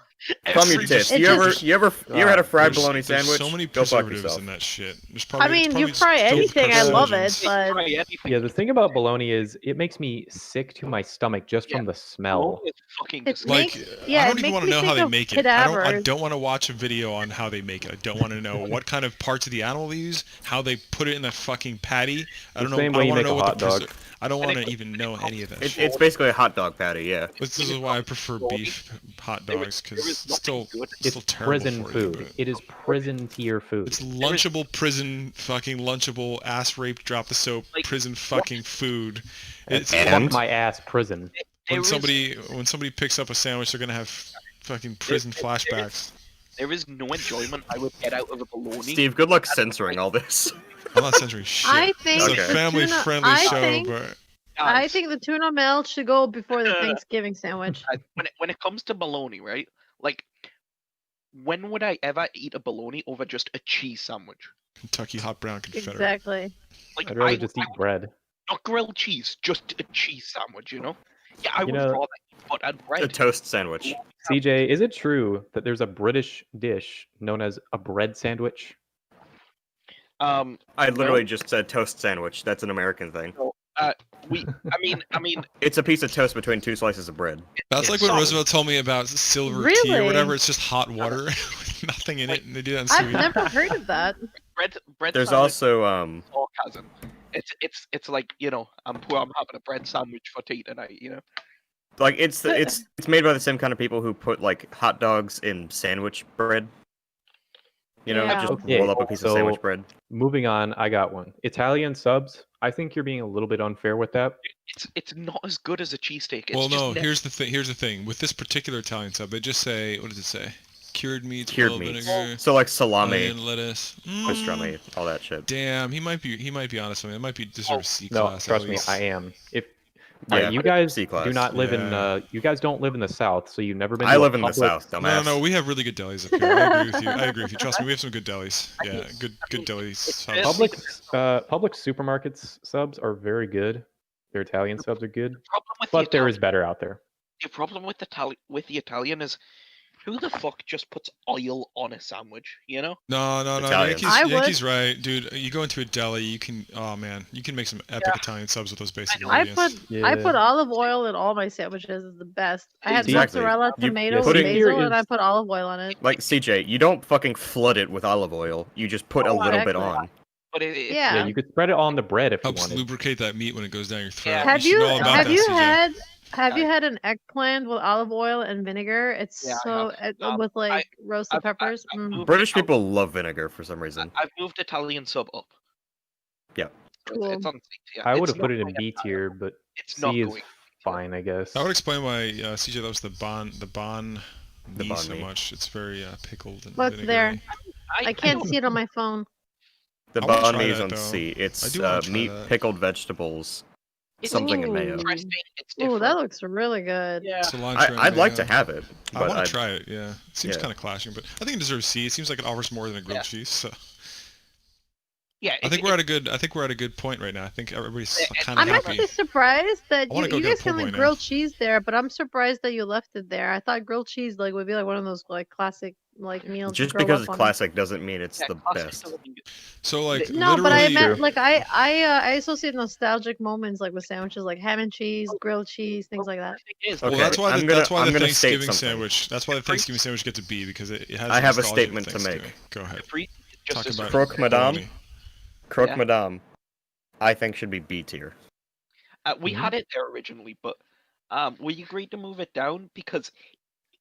Speaker 4: Plum your
Speaker 1: Every-
Speaker 4: tits.
Speaker 5: It
Speaker 4: You ever
Speaker 5: just-
Speaker 4: you ever had a fried
Speaker 1: There's-
Speaker 4: bologna
Speaker 1: there's
Speaker 4: sandwich?
Speaker 1: so many
Speaker 4: Go fuck
Speaker 1: preservatives
Speaker 4: yourself.
Speaker 1: in that shit. There's
Speaker 5: I
Speaker 1: probably,
Speaker 5: mean,
Speaker 1: it's
Speaker 5: you
Speaker 1: probably
Speaker 5: fry
Speaker 1: still
Speaker 5: anything, I love it,
Speaker 1: carcinogens.
Speaker 5: but
Speaker 3: try anything.
Speaker 2: Yeah, the thing about bologna is it makes me sick to my stomach just from the smell.
Speaker 3: Bologna is fucking
Speaker 5: It
Speaker 3: disgusting.
Speaker 5: makes-
Speaker 1: Like,
Speaker 5: yeah,
Speaker 1: I
Speaker 5: it
Speaker 1: don't even
Speaker 5: makes
Speaker 1: want to
Speaker 5: me
Speaker 1: know how
Speaker 5: think
Speaker 1: they
Speaker 5: of
Speaker 1: make it. I
Speaker 5: cadavers.
Speaker 1: don't want to watch a video on how they make it. I don't want to know what kind of parts of the animal they use, how they put it in that fucking patty. I
Speaker 2: The
Speaker 1: don't know.
Speaker 2: same
Speaker 1: I
Speaker 2: way
Speaker 1: don't
Speaker 2: you
Speaker 1: want to
Speaker 2: make
Speaker 1: know
Speaker 2: a
Speaker 1: what
Speaker 2: hot
Speaker 1: the
Speaker 2: dog.
Speaker 1: I don't want to even know any of that shit.
Speaker 4: It's basically a hot dog patty, yeah.
Speaker 1: This is why I prefer beef hot dogs because it's still
Speaker 2: It's
Speaker 1: terrible
Speaker 2: prison
Speaker 1: for
Speaker 2: food.
Speaker 1: you. But
Speaker 2: It is prison tier food.
Speaker 1: it's lunchable prison fucking lunchable ass raped drop the soap
Speaker 3: Like,
Speaker 1: prison fucking food. It's
Speaker 4: And-
Speaker 2: Fuck my ass prison.
Speaker 1: when somebody picks up a sandwich, they're gonna have fucking prison flashbacks.
Speaker 3: There is no enjoyment I would get out of a bologna.
Speaker 4: Steve, good luck censoring all this.
Speaker 1: I'm not censoring shit.
Speaker 5: I think
Speaker 1: It's
Speaker 4: Okay.
Speaker 1: a
Speaker 5: the
Speaker 1: family
Speaker 5: tuna-
Speaker 1: friendly
Speaker 5: I
Speaker 1: show,
Speaker 5: think-
Speaker 1: but
Speaker 5: I think the tuna melt should go before the Thanksgiving sandwich.
Speaker 3: when it comes to bologna, right? Like, when would I ever eat a bologna over just a cheese sandwich?
Speaker 1: Kentucky hot brown Confederate.
Speaker 5: Exactly.
Speaker 3: Like,
Speaker 2: I'd rather
Speaker 3: I
Speaker 2: just
Speaker 3: would
Speaker 2: eat bread.
Speaker 3: not grilled cheese, just a cheese sandwich. You know? Yeah, I would
Speaker 2: know-
Speaker 3: rather eat buttered
Speaker 4: A
Speaker 3: bread.
Speaker 4: toast sandwich.
Speaker 2: CJ, is it true that there's a British dish known as a bread sandwich?
Speaker 4: I literally just said toast sandwich. That's an American thing.
Speaker 3: I mean,
Speaker 4: It's a piece of toast between two slices of bread.
Speaker 1: That's like
Speaker 3: It's
Speaker 1: when
Speaker 3: solid.
Speaker 1: Roosevelt told me about silver tea or
Speaker 5: Really?
Speaker 1: whatever. It's just hot water with nothing in it, and they do that in
Speaker 5: I've
Speaker 1: Sweden.
Speaker 5: never heard of that.
Speaker 3: bread.
Speaker 4: There's
Speaker 3: sandwich
Speaker 4: also
Speaker 3: sarcasm. It's like, you know, I'm poor. I'm having a bread sandwich for tea tonight. You know?
Speaker 4: like it's made by the same kind of people who put like hot dogs in sandwich bread. You know,
Speaker 5: Yeah.
Speaker 4: just
Speaker 2: Okay,
Speaker 4: roll up a piece of
Speaker 2: so-
Speaker 4: sandwich bread.
Speaker 2: Moving on, I got one. Italian subs. I think you're being a little bit unfair with that.
Speaker 3: It's not as good as a cheesesteak. It's
Speaker 1: Well,
Speaker 3: just
Speaker 1: no.
Speaker 3: ne-
Speaker 1: Here's the thing. Here's the thing. With this particular Italian sub, they just say, what does it say? Cured meats,
Speaker 4: Cured
Speaker 1: oil,
Speaker 4: meats.
Speaker 1: vinegar,
Speaker 4: So like salami,
Speaker 1: onion, lettuce.
Speaker 4: pastrami, all that shit.
Speaker 1: Damn, he might be honest with me. It might be deserve C
Speaker 2: No,
Speaker 1: class. at
Speaker 2: trust me,
Speaker 1: least.
Speaker 2: I am. If
Speaker 4: Yeah,
Speaker 2: you guys
Speaker 4: C-class.
Speaker 2: do not live in,
Speaker 1: Yeah.
Speaker 2: you guys don't live in the South, so you've never been.
Speaker 4: I
Speaker 2: to a
Speaker 4: live in the
Speaker 2: public-
Speaker 4: South,
Speaker 1: No,
Speaker 4: dumbass.
Speaker 1: no, we have really good delis up here. I agree with you. I agree with you. Trust me, we have some good delis. Yeah, good delis.
Speaker 3: it's-
Speaker 2: Public supermarkets subs are very good. Their Italian subs are good,
Speaker 3: problem with
Speaker 2: but
Speaker 3: the
Speaker 2: there is better out there.
Speaker 3: The problem with the Italian is, who the fuck just puts oil on a sandwich? You know?
Speaker 1: No.
Speaker 4: Italians.
Speaker 5: I would.
Speaker 1: Yankees right, dude. You go into a deli, you can. Oh man, you can make some epic Italian subs with those basic
Speaker 5: I
Speaker 1: ingredients.
Speaker 5: put olive oil in all my sandwiches. It's the best. I had
Speaker 4: Exactly.
Speaker 5: mozzarella,
Speaker 4: You-
Speaker 5: tomato,
Speaker 4: putting-
Speaker 5: and basil,
Speaker 2: Here
Speaker 5: and I
Speaker 2: is-
Speaker 5: put olive oil on it.
Speaker 4: Like CJ, you don't fucking flood it with olive oil. You just put a little bit
Speaker 5: Exactly.
Speaker 4: on.
Speaker 3: But it's
Speaker 5: Yeah.
Speaker 2: Yeah, you could spread it on the bread if you
Speaker 1: Helps
Speaker 2: wanted.
Speaker 1: lubricate that meat when it goes down your throat.
Speaker 3: Yeah.
Speaker 5: Have
Speaker 1: should
Speaker 5: you
Speaker 1: know about
Speaker 5: have
Speaker 1: that,
Speaker 5: you
Speaker 1: CJ.
Speaker 5: had an eggplant with olive oil and vinegar? It's
Speaker 3: Yeah, I
Speaker 5: so
Speaker 3: have.
Speaker 5: with like roasted
Speaker 3: I've-
Speaker 5: peppers.
Speaker 3: I've
Speaker 5: Mm.
Speaker 3: moved
Speaker 4: British
Speaker 3: Ital-
Speaker 4: people love vinegar for some reason.
Speaker 3: I've moved Italian sub up.
Speaker 4: Yeah.
Speaker 5: Cool.
Speaker 3: It's on C tier.
Speaker 2: I would
Speaker 3: It's
Speaker 2: have put
Speaker 3: not
Speaker 2: it in
Speaker 3: going
Speaker 2: B
Speaker 3: up.
Speaker 2: tier, but
Speaker 3: It's not
Speaker 2: C is
Speaker 3: going.
Speaker 2: fine, I guess.
Speaker 1: That would explain why CJ loves the banh
Speaker 4: The
Speaker 1: mi
Speaker 4: banh
Speaker 1: so
Speaker 4: mi.
Speaker 1: much. It's very pickled and
Speaker 5: What's there?
Speaker 1: vinegary.
Speaker 5: I can't see it on my phone.
Speaker 4: The
Speaker 1: I wanna
Speaker 4: banh
Speaker 1: try
Speaker 4: mi is
Speaker 1: that,
Speaker 4: on
Speaker 1: though.
Speaker 4: C.
Speaker 1: I
Speaker 4: It's
Speaker 1: do wanna try
Speaker 4: meat,
Speaker 1: that.
Speaker 4: pickled vegetables,
Speaker 3: It's
Speaker 4: something in mayo.
Speaker 3: interesting. It's
Speaker 5: Oh,
Speaker 3: different.
Speaker 5: that looks really good.
Speaker 3: Yeah.
Speaker 1: Cilantro and
Speaker 4: I'd like to
Speaker 1: mayo.
Speaker 4: have it,
Speaker 1: I
Speaker 4: but
Speaker 1: want to try it. Yeah, it seems
Speaker 4: Yeah.
Speaker 1: kind of clashing, but I think it deserves C. It seems like it offers more than a grilled
Speaker 3: Yeah.
Speaker 1: cheese. So
Speaker 3: Yeah.
Speaker 1: I think we're at a good point right now. I think everybody's kind of
Speaker 5: I'm
Speaker 1: happy.
Speaker 5: actually surprised that
Speaker 1: I wanna go
Speaker 5: you
Speaker 1: get a
Speaker 5: guys can
Speaker 1: po' boy
Speaker 5: like
Speaker 1: now.
Speaker 5: grilled cheese there, but I'm surprised that you left it there. I thought grilled cheese like would be like one of those like classic like meals. to
Speaker 4: just
Speaker 5: grow
Speaker 4: because
Speaker 5: up
Speaker 4: it's
Speaker 5: on.
Speaker 4: classic doesn't mean it's
Speaker 3: Yeah,
Speaker 4: the
Speaker 3: classic
Speaker 4: best.
Speaker 3: doesn't mean good.
Speaker 1: So like
Speaker 5: No, but I
Speaker 1: literally,
Speaker 5: meant like I associate nostalgic moments like with sandwiches like ham and cheese, grilled cheese, things like that.
Speaker 3: The thing is,
Speaker 1: well,
Speaker 4: Okay,
Speaker 1: that's why
Speaker 4: I'm
Speaker 1: the,
Speaker 4: gonna-
Speaker 1: that's why
Speaker 4: I'm
Speaker 1: the
Speaker 4: gonna state
Speaker 1: Thanksgiving
Speaker 4: something.
Speaker 1: sandwich. That's why the Thanksgiving sandwich gets a B because it has.
Speaker 4: I have a
Speaker 1: nostalgia
Speaker 4: statement to
Speaker 1: Thanksgiving.
Speaker 4: make.
Speaker 1: Go ahead.
Speaker 3: free just
Speaker 1: Talk
Speaker 3: as
Speaker 1: about
Speaker 4: Croque Madame.
Speaker 1: bologna.
Speaker 4: Croque
Speaker 3: Yeah.
Speaker 4: Madame, I think should be B tier.
Speaker 3: We
Speaker 2: Mhm.
Speaker 3: had it there originally, but we agreed to move it down because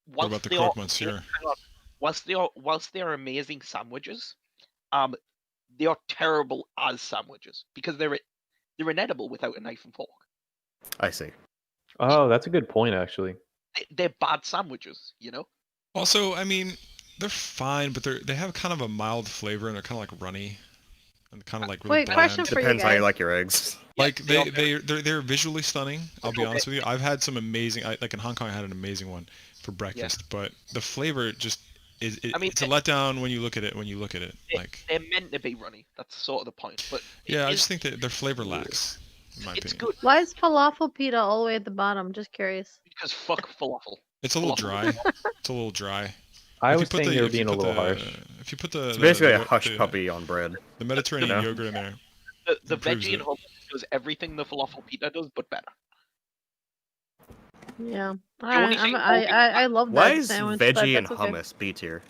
Speaker 1: What about the
Speaker 3: they
Speaker 1: croque
Speaker 3: are-
Speaker 1: monsieur?
Speaker 3: hang on. whilst they are amazing sandwiches, they are terrible as sandwiches because They're inedible without a knife and fork.
Speaker 4: I see.
Speaker 2: Oh, that's a good point, actually.
Speaker 3: They're bad sandwiches, you know.
Speaker 1: Also, I mean, they're fine, but they have kind of a mild flavor and they're kind of like runny and kind of like really
Speaker 5: Wait,
Speaker 1: bland.
Speaker 5: question for you
Speaker 4: Depends how you
Speaker 5: guys.
Speaker 4: like your eggs.
Speaker 1: Like
Speaker 3: Yeah,
Speaker 1: they're visually stunning. I'll be honest with you. I've had some amazing. Like in Hong Kong, I had an amazing one for breakfast, but the flavor just is.
Speaker 3: I mean,
Speaker 1: it's a letdown when you look at it. Like
Speaker 3: they're meant to be runny. That's sort of the point. But
Speaker 1: yeah, I just think that their flavor lacks. In my
Speaker 3: it's
Speaker 1: opinion,
Speaker 3: good
Speaker 5: Why is falafel pita all the way at the bottom? Just curious.
Speaker 3: because fuck falafel.
Speaker 1: it's a little dry. It's a little dry.
Speaker 2: I
Speaker 1: If you
Speaker 2: was
Speaker 1: put
Speaker 2: saying
Speaker 1: the-
Speaker 2: they were
Speaker 1: if you
Speaker 2: being a
Speaker 1: put
Speaker 2: little
Speaker 1: the-
Speaker 2: harsh.
Speaker 1: If you put the
Speaker 4: It's basically
Speaker 1: the,
Speaker 4: a hush
Speaker 1: the,
Speaker 4: puppy on bread.
Speaker 1: the Mediterranean
Speaker 4: You know?
Speaker 1: yogurt in there.
Speaker 3: The
Speaker 1: Improves
Speaker 3: veggie and
Speaker 1: it.
Speaker 3: hummus does everything the falafel pita does, but better.
Speaker 5: Yeah,
Speaker 3: only thing
Speaker 5: I love
Speaker 4: Why
Speaker 5: that
Speaker 4: is
Speaker 5: sandwich. but
Speaker 4: veggie and
Speaker 5: that's okay.
Speaker 4: hummus B tier?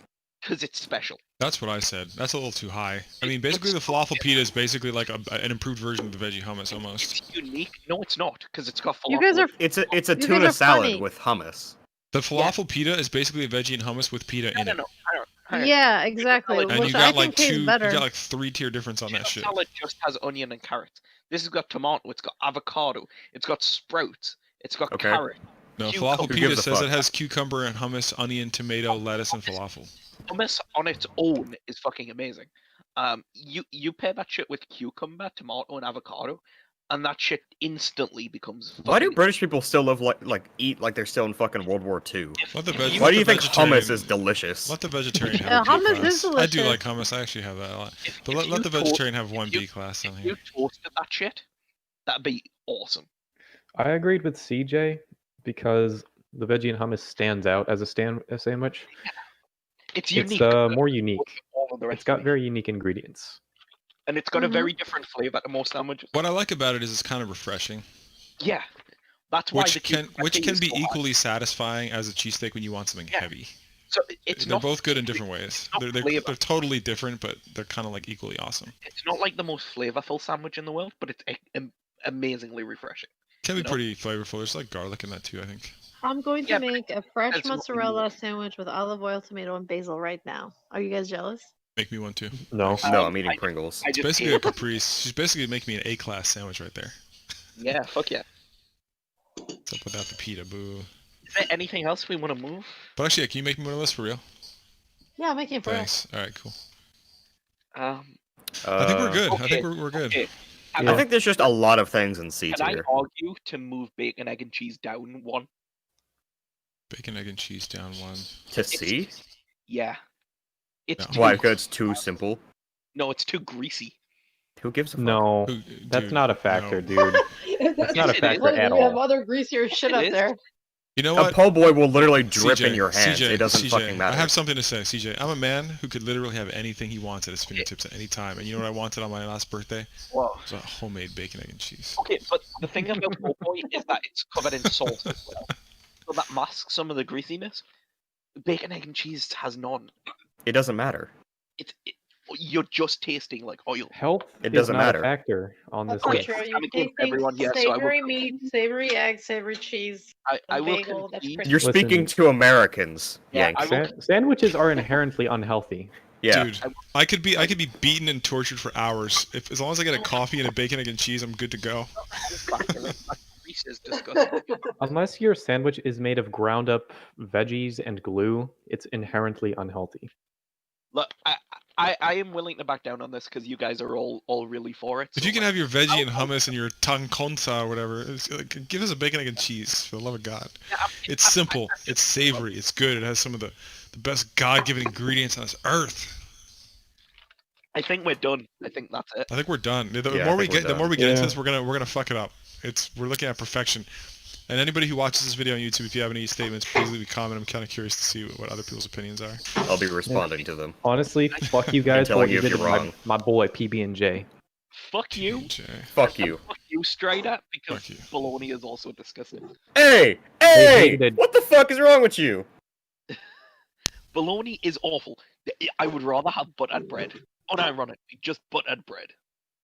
Speaker 3: Because it's special.
Speaker 1: That's what I said. That's a little too high. I mean, basically the falafel pita is basically like an improved version of the veggie hummus almost.
Speaker 3: It's unique. No, it's not, because it's got falafel.
Speaker 5: You guys are
Speaker 4: It's a
Speaker 5: You guys
Speaker 4: tuna
Speaker 5: are
Speaker 4: salad
Speaker 5: funny.
Speaker 4: with hummus.
Speaker 1: The falafel pita is basically a veggie and hummus with pita in
Speaker 3: No,
Speaker 1: it.
Speaker 3: no, hang on.
Speaker 5: yeah, exactly.
Speaker 3: And
Speaker 1: And
Speaker 5: Which
Speaker 1: you
Speaker 5: I
Speaker 1: got like
Speaker 5: think tastes better.
Speaker 1: you got like 3-tier difference on that
Speaker 3: Tuna
Speaker 1: shit.
Speaker 3: salad just has onion and carrots. This has got tomato. It's got avocado. It's got sprouts. It's got
Speaker 4: Okay.
Speaker 3: carrot.
Speaker 1: No,
Speaker 3: Cucumber.
Speaker 1: falafel
Speaker 4: Who
Speaker 1: pita
Speaker 4: gives a
Speaker 1: says
Speaker 4: fuck?
Speaker 1: it has cucumber and hummus, onion, tomato, lettuce, and falafel.
Speaker 3: Hummus on its own is fucking amazing. You pair that shit with cucumber, tomato, and avocado, and that shit instantly becomes.
Speaker 4: Why do
Speaker 3: fucking-
Speaker 4: British people still live eat like they're still in fucking World War II?
Speaker 1: Let the
Speaker 3: if
Speaker 1: veg-
Speaker 3: you-
Speaker 4: Why
Speaker 1: let
Speaker 4: do you
Speaker 1: the
Speaker 4: think
Speaker 1: vegetarian-
Speaker 4: hummus is delicious?
Speaker 1: Let the vegetarian
Speaker 5: Yeah,
Speaker 1: have a B
Speaker 5: hummus
Speaker 1: class.
Speaker 5: is
Speaker 1: I do
Speaker 5: delicious.
Speaker 1: like hummus. I actually have that a lot.
Speaker 3: if-
Speaker 1: But
Speaker 3: if
Speaker 1: let
Speaker 3: you
Speaker 1: the
Speaker 3: toast-
Speaker 1: vegetarian have one
Speaker 3: if you-
Speaker 1: B class on
Speaker 3: If you
Speaker 1: here.
Speaker 3: toasted that shit, that'd be awesome.
Speaker 2: I agreed with CJ because the veggie and hummus stands out as a sandwich.
Speaker 3: It's unique.
Speaker 2: It's more unique.
Speaker 3: All of the rest
Speaker 2: It's got
Speaker 3: of it.
Speaker 2: very unique ingredients.
Speaker 3: And it's got a
Speaker 5: Mhm.
Speaker 3: very different flavor to most sandwiches.
Speaker 1: What I like about it is it's kind of refreshing,
Speaker 3: Yeah, that's why
Speaker 1: which
Speaker 3: the
Speaker 1: can
Speaker 3: cucumber
Speaker 1: which
Speaker 3: thing
Speaker 1: can
Speaker 3: is
Speaker 1: be
Speaker 3: so hard.
Speaker 1: equally satisfying as a cheesesteak when you want something
Speaker 3: Yeah.
Speaker 1: heavy.
Speaker 3: So it's
Speaker 1: They're
Speaker 3: not.
Speaker 1: both good in different ways.
Speaker 3: not
Speaker 1: They're
Speaker 3: flavor.
Speaker 1: totally different, but they're kind of like equally awesome.
Speaker 3: It's not like the most flavorful sandwich in the world, but it's amazingly refreshing.
Speaker 1: Can be
Speaker 3: You know?
Speaker 1: pretty flavorful. There's like garlic in that too, I think.
Speaker 5: I'm going to
Speaker 3: Yeah, but
Speaker 5: make a fresh
Speaker 3: that's what we
Speaker 5: mozzarella
Speaker 3: need.
Speaker 5: sandwich with olive oil, tomato, and basil right now. Are you guys jealous?
Speaker 1: Make me one too.
Speaker 2: No.
Speaker 4: No, I'm eating
Speaker 3: I-
Speaker 4: Pringles.
Speaker 3: I
Speaker 1: It's
Speaker 3: just
Speaker 1: basically
Speaker 3: hate
Speaker 1: a caprice. She's basically making me an A-class sandwich right there.
Speaker 3: Yeah, fuck yeah.
Speaker 1: What's up without the pita, boo?
Speaker 3: Is there anything else we want to move?
Speaker 1: But actually, can you make me one of those for real?
Speaker 5: Yeah, I'm making it for real.
Speaker 1: Thanks. All right, cool.
Speaker 3: Um,
Speaker 1: I think we're good. I
Speaker 3: okay,
Speaker 1: think we're good.
Speaker 3: okay.
Speaker 2: Yeah.
Speaker 4: I think there's just a lot of things in C
Speaker 3: Can I
Speaker 4: tier.
Speaker 3: argue to move bacon, egg, and cheese down one?
Speaker 1: Bacon, egg, and cheese down one.
Speaker 4: To C?
Speaker 3: Yeah. It's
Speaker 1: No.
Speaker 3: too,
Speaker 4: Why? Because it's too simple.
Speaker 3: No, it's too greasy.
Speaker 4: Who gives a fuck?
Speaker 2: No,
Speaker 1: Who-
Speaker 2: that's
Speaker 1: dude,
Speaker 2: not a factor,
Speaker 1: no.
Speaker 2: dude. That's not a
Speaker 3: Yes, it is.
Speaker 2: factor
Speaker 5: What,
Speaker 2: at
Speaker 5: you have
Speaker 2: all.
Speaker 5: other greasier shit
Speaker 3: It
Speaker 5: up
Speaker 3: is.
Speaker 5: there.
Speaker 1: You know
Speaker 4: A
Speaker 1: what?
Speaker 4: po' boy will literally drip in
Speaker 1: CJ,
Speaker 4: your hands.
Speaker 1: CJ,
Speaker 4: It doesn't
Speaker 1: CJ,
Speaker 4: fucking matter.
Speaker 1: I have something to say, CJ. I'm a man who could literally have anything he wants at his fingertips at any time. And you know what I wanted on my last birthday?
Speaker 3: Whoa.
Speaker 1: It was a homemade bacon, egg, and cheese.
Speaker 3: Okay, but the thing about po' boy is that it's covered in salt as well. So that masks some of the greasiness. Bacon, egg, and cheese has none.
Speaker 4: It doesn't matter.
Speaker 3: You're just tasting like oil.
Speaker 2: Health
Speaker 4: It
Speaker 2: is
Speaker 4: doesn't
Speaker 2: not
Speaker 4: matter.
Speaker 2: a factor on this
Speaker 5: That's not
Speaker 2: list.
Speaker 5: true.
Speaker 3: I'm
Speaker 5: You
Speaker 3: against
Speaker 5: tasting
Speaker 3: everyone here, so I will-
Speaker 5: savory meat, savory egg, savory cheese.
Speaker 3: I will
Speaker 5: bagel, that's
Speaker 3: concede.
Speaker 5: pretty-
Speaker 4: You're
Speaker 2: Listen.
Speaker 4: speaking to Americans,
Speaker 3: Yeah,
Speaker 4: Yanks.
Speaker 3: I will-
Speaker 2: Sandwiches are inherently unhealthy.
Speaker 4: Yeah.
Speaker 1: Dude, I could be beaten and tortured for hours. As long as I get a coffee and a bacon, egg, and cheese, I'm good to go.
Speaker 3: Grease is disgusting.
Speaker 2: Unless your sandwich is made of ground up veggies and glue, it's inherently unhealthy.
Speaker 3: Look, I am willing to back down on this because you guys are all really for it.
Speaker 1: If
Speaker 3: so,
Speaker 1: you can
Speaker 3: like,
Speaker 1: have your veggie and hummus and your tang konsa or whatever, give us a bacon, egg, and cheese, for the love of God.
Speaker 3: yeah,
Speaker 1: It's simple, it's savory, it's good, it has some of the best God-given ingredients on this earth.
Speaker 3: I think we're done. I think that's it.
Speaker 1: I think we're done. The
Speaker 4: Yeah, I
Speaker 1: more we
Speaker 4: think we're
Speaker 1: get, the more
Speaker 4: done.
Speaker 1: we get into
Speaker 2: Yeah.
Speaker 1: this, we're gonna fuck it up. We're looking at perfection. And anybody who watches this video on YouTube, if you have any statements, please leave a comment. I'm kind of curious to see what other people's opinions are.
Speaker 4: I'll be responding to them.
Speaker 2: Honestly, fuck you guys for
Speaker 4: telling
Speaker 2: what
Speaker 4: you
Speaker 2: you
Speaker 4: if
Speaker 2: did to
Speaker 4: you're wrong.
Speaker 2: my boy PB&J.
Speaker 3: Fuck you.
Speaker 1: Okay.
Speaker 4: Fuck you.
Speaker 3: Fuck you, Strider, because
Speaker 1: Fuck you.
Speaker 3: bologna is also disgusting.
Speaker 4: Hey!
Speaker 2: They
Speaker 4: Hey!
Speaker 2: hated-
Speaker 4: What the fuck is wrong with you?
Speaker 3: Bologna is awful. I would rather have buttered bread. Unironically, just buttered bread.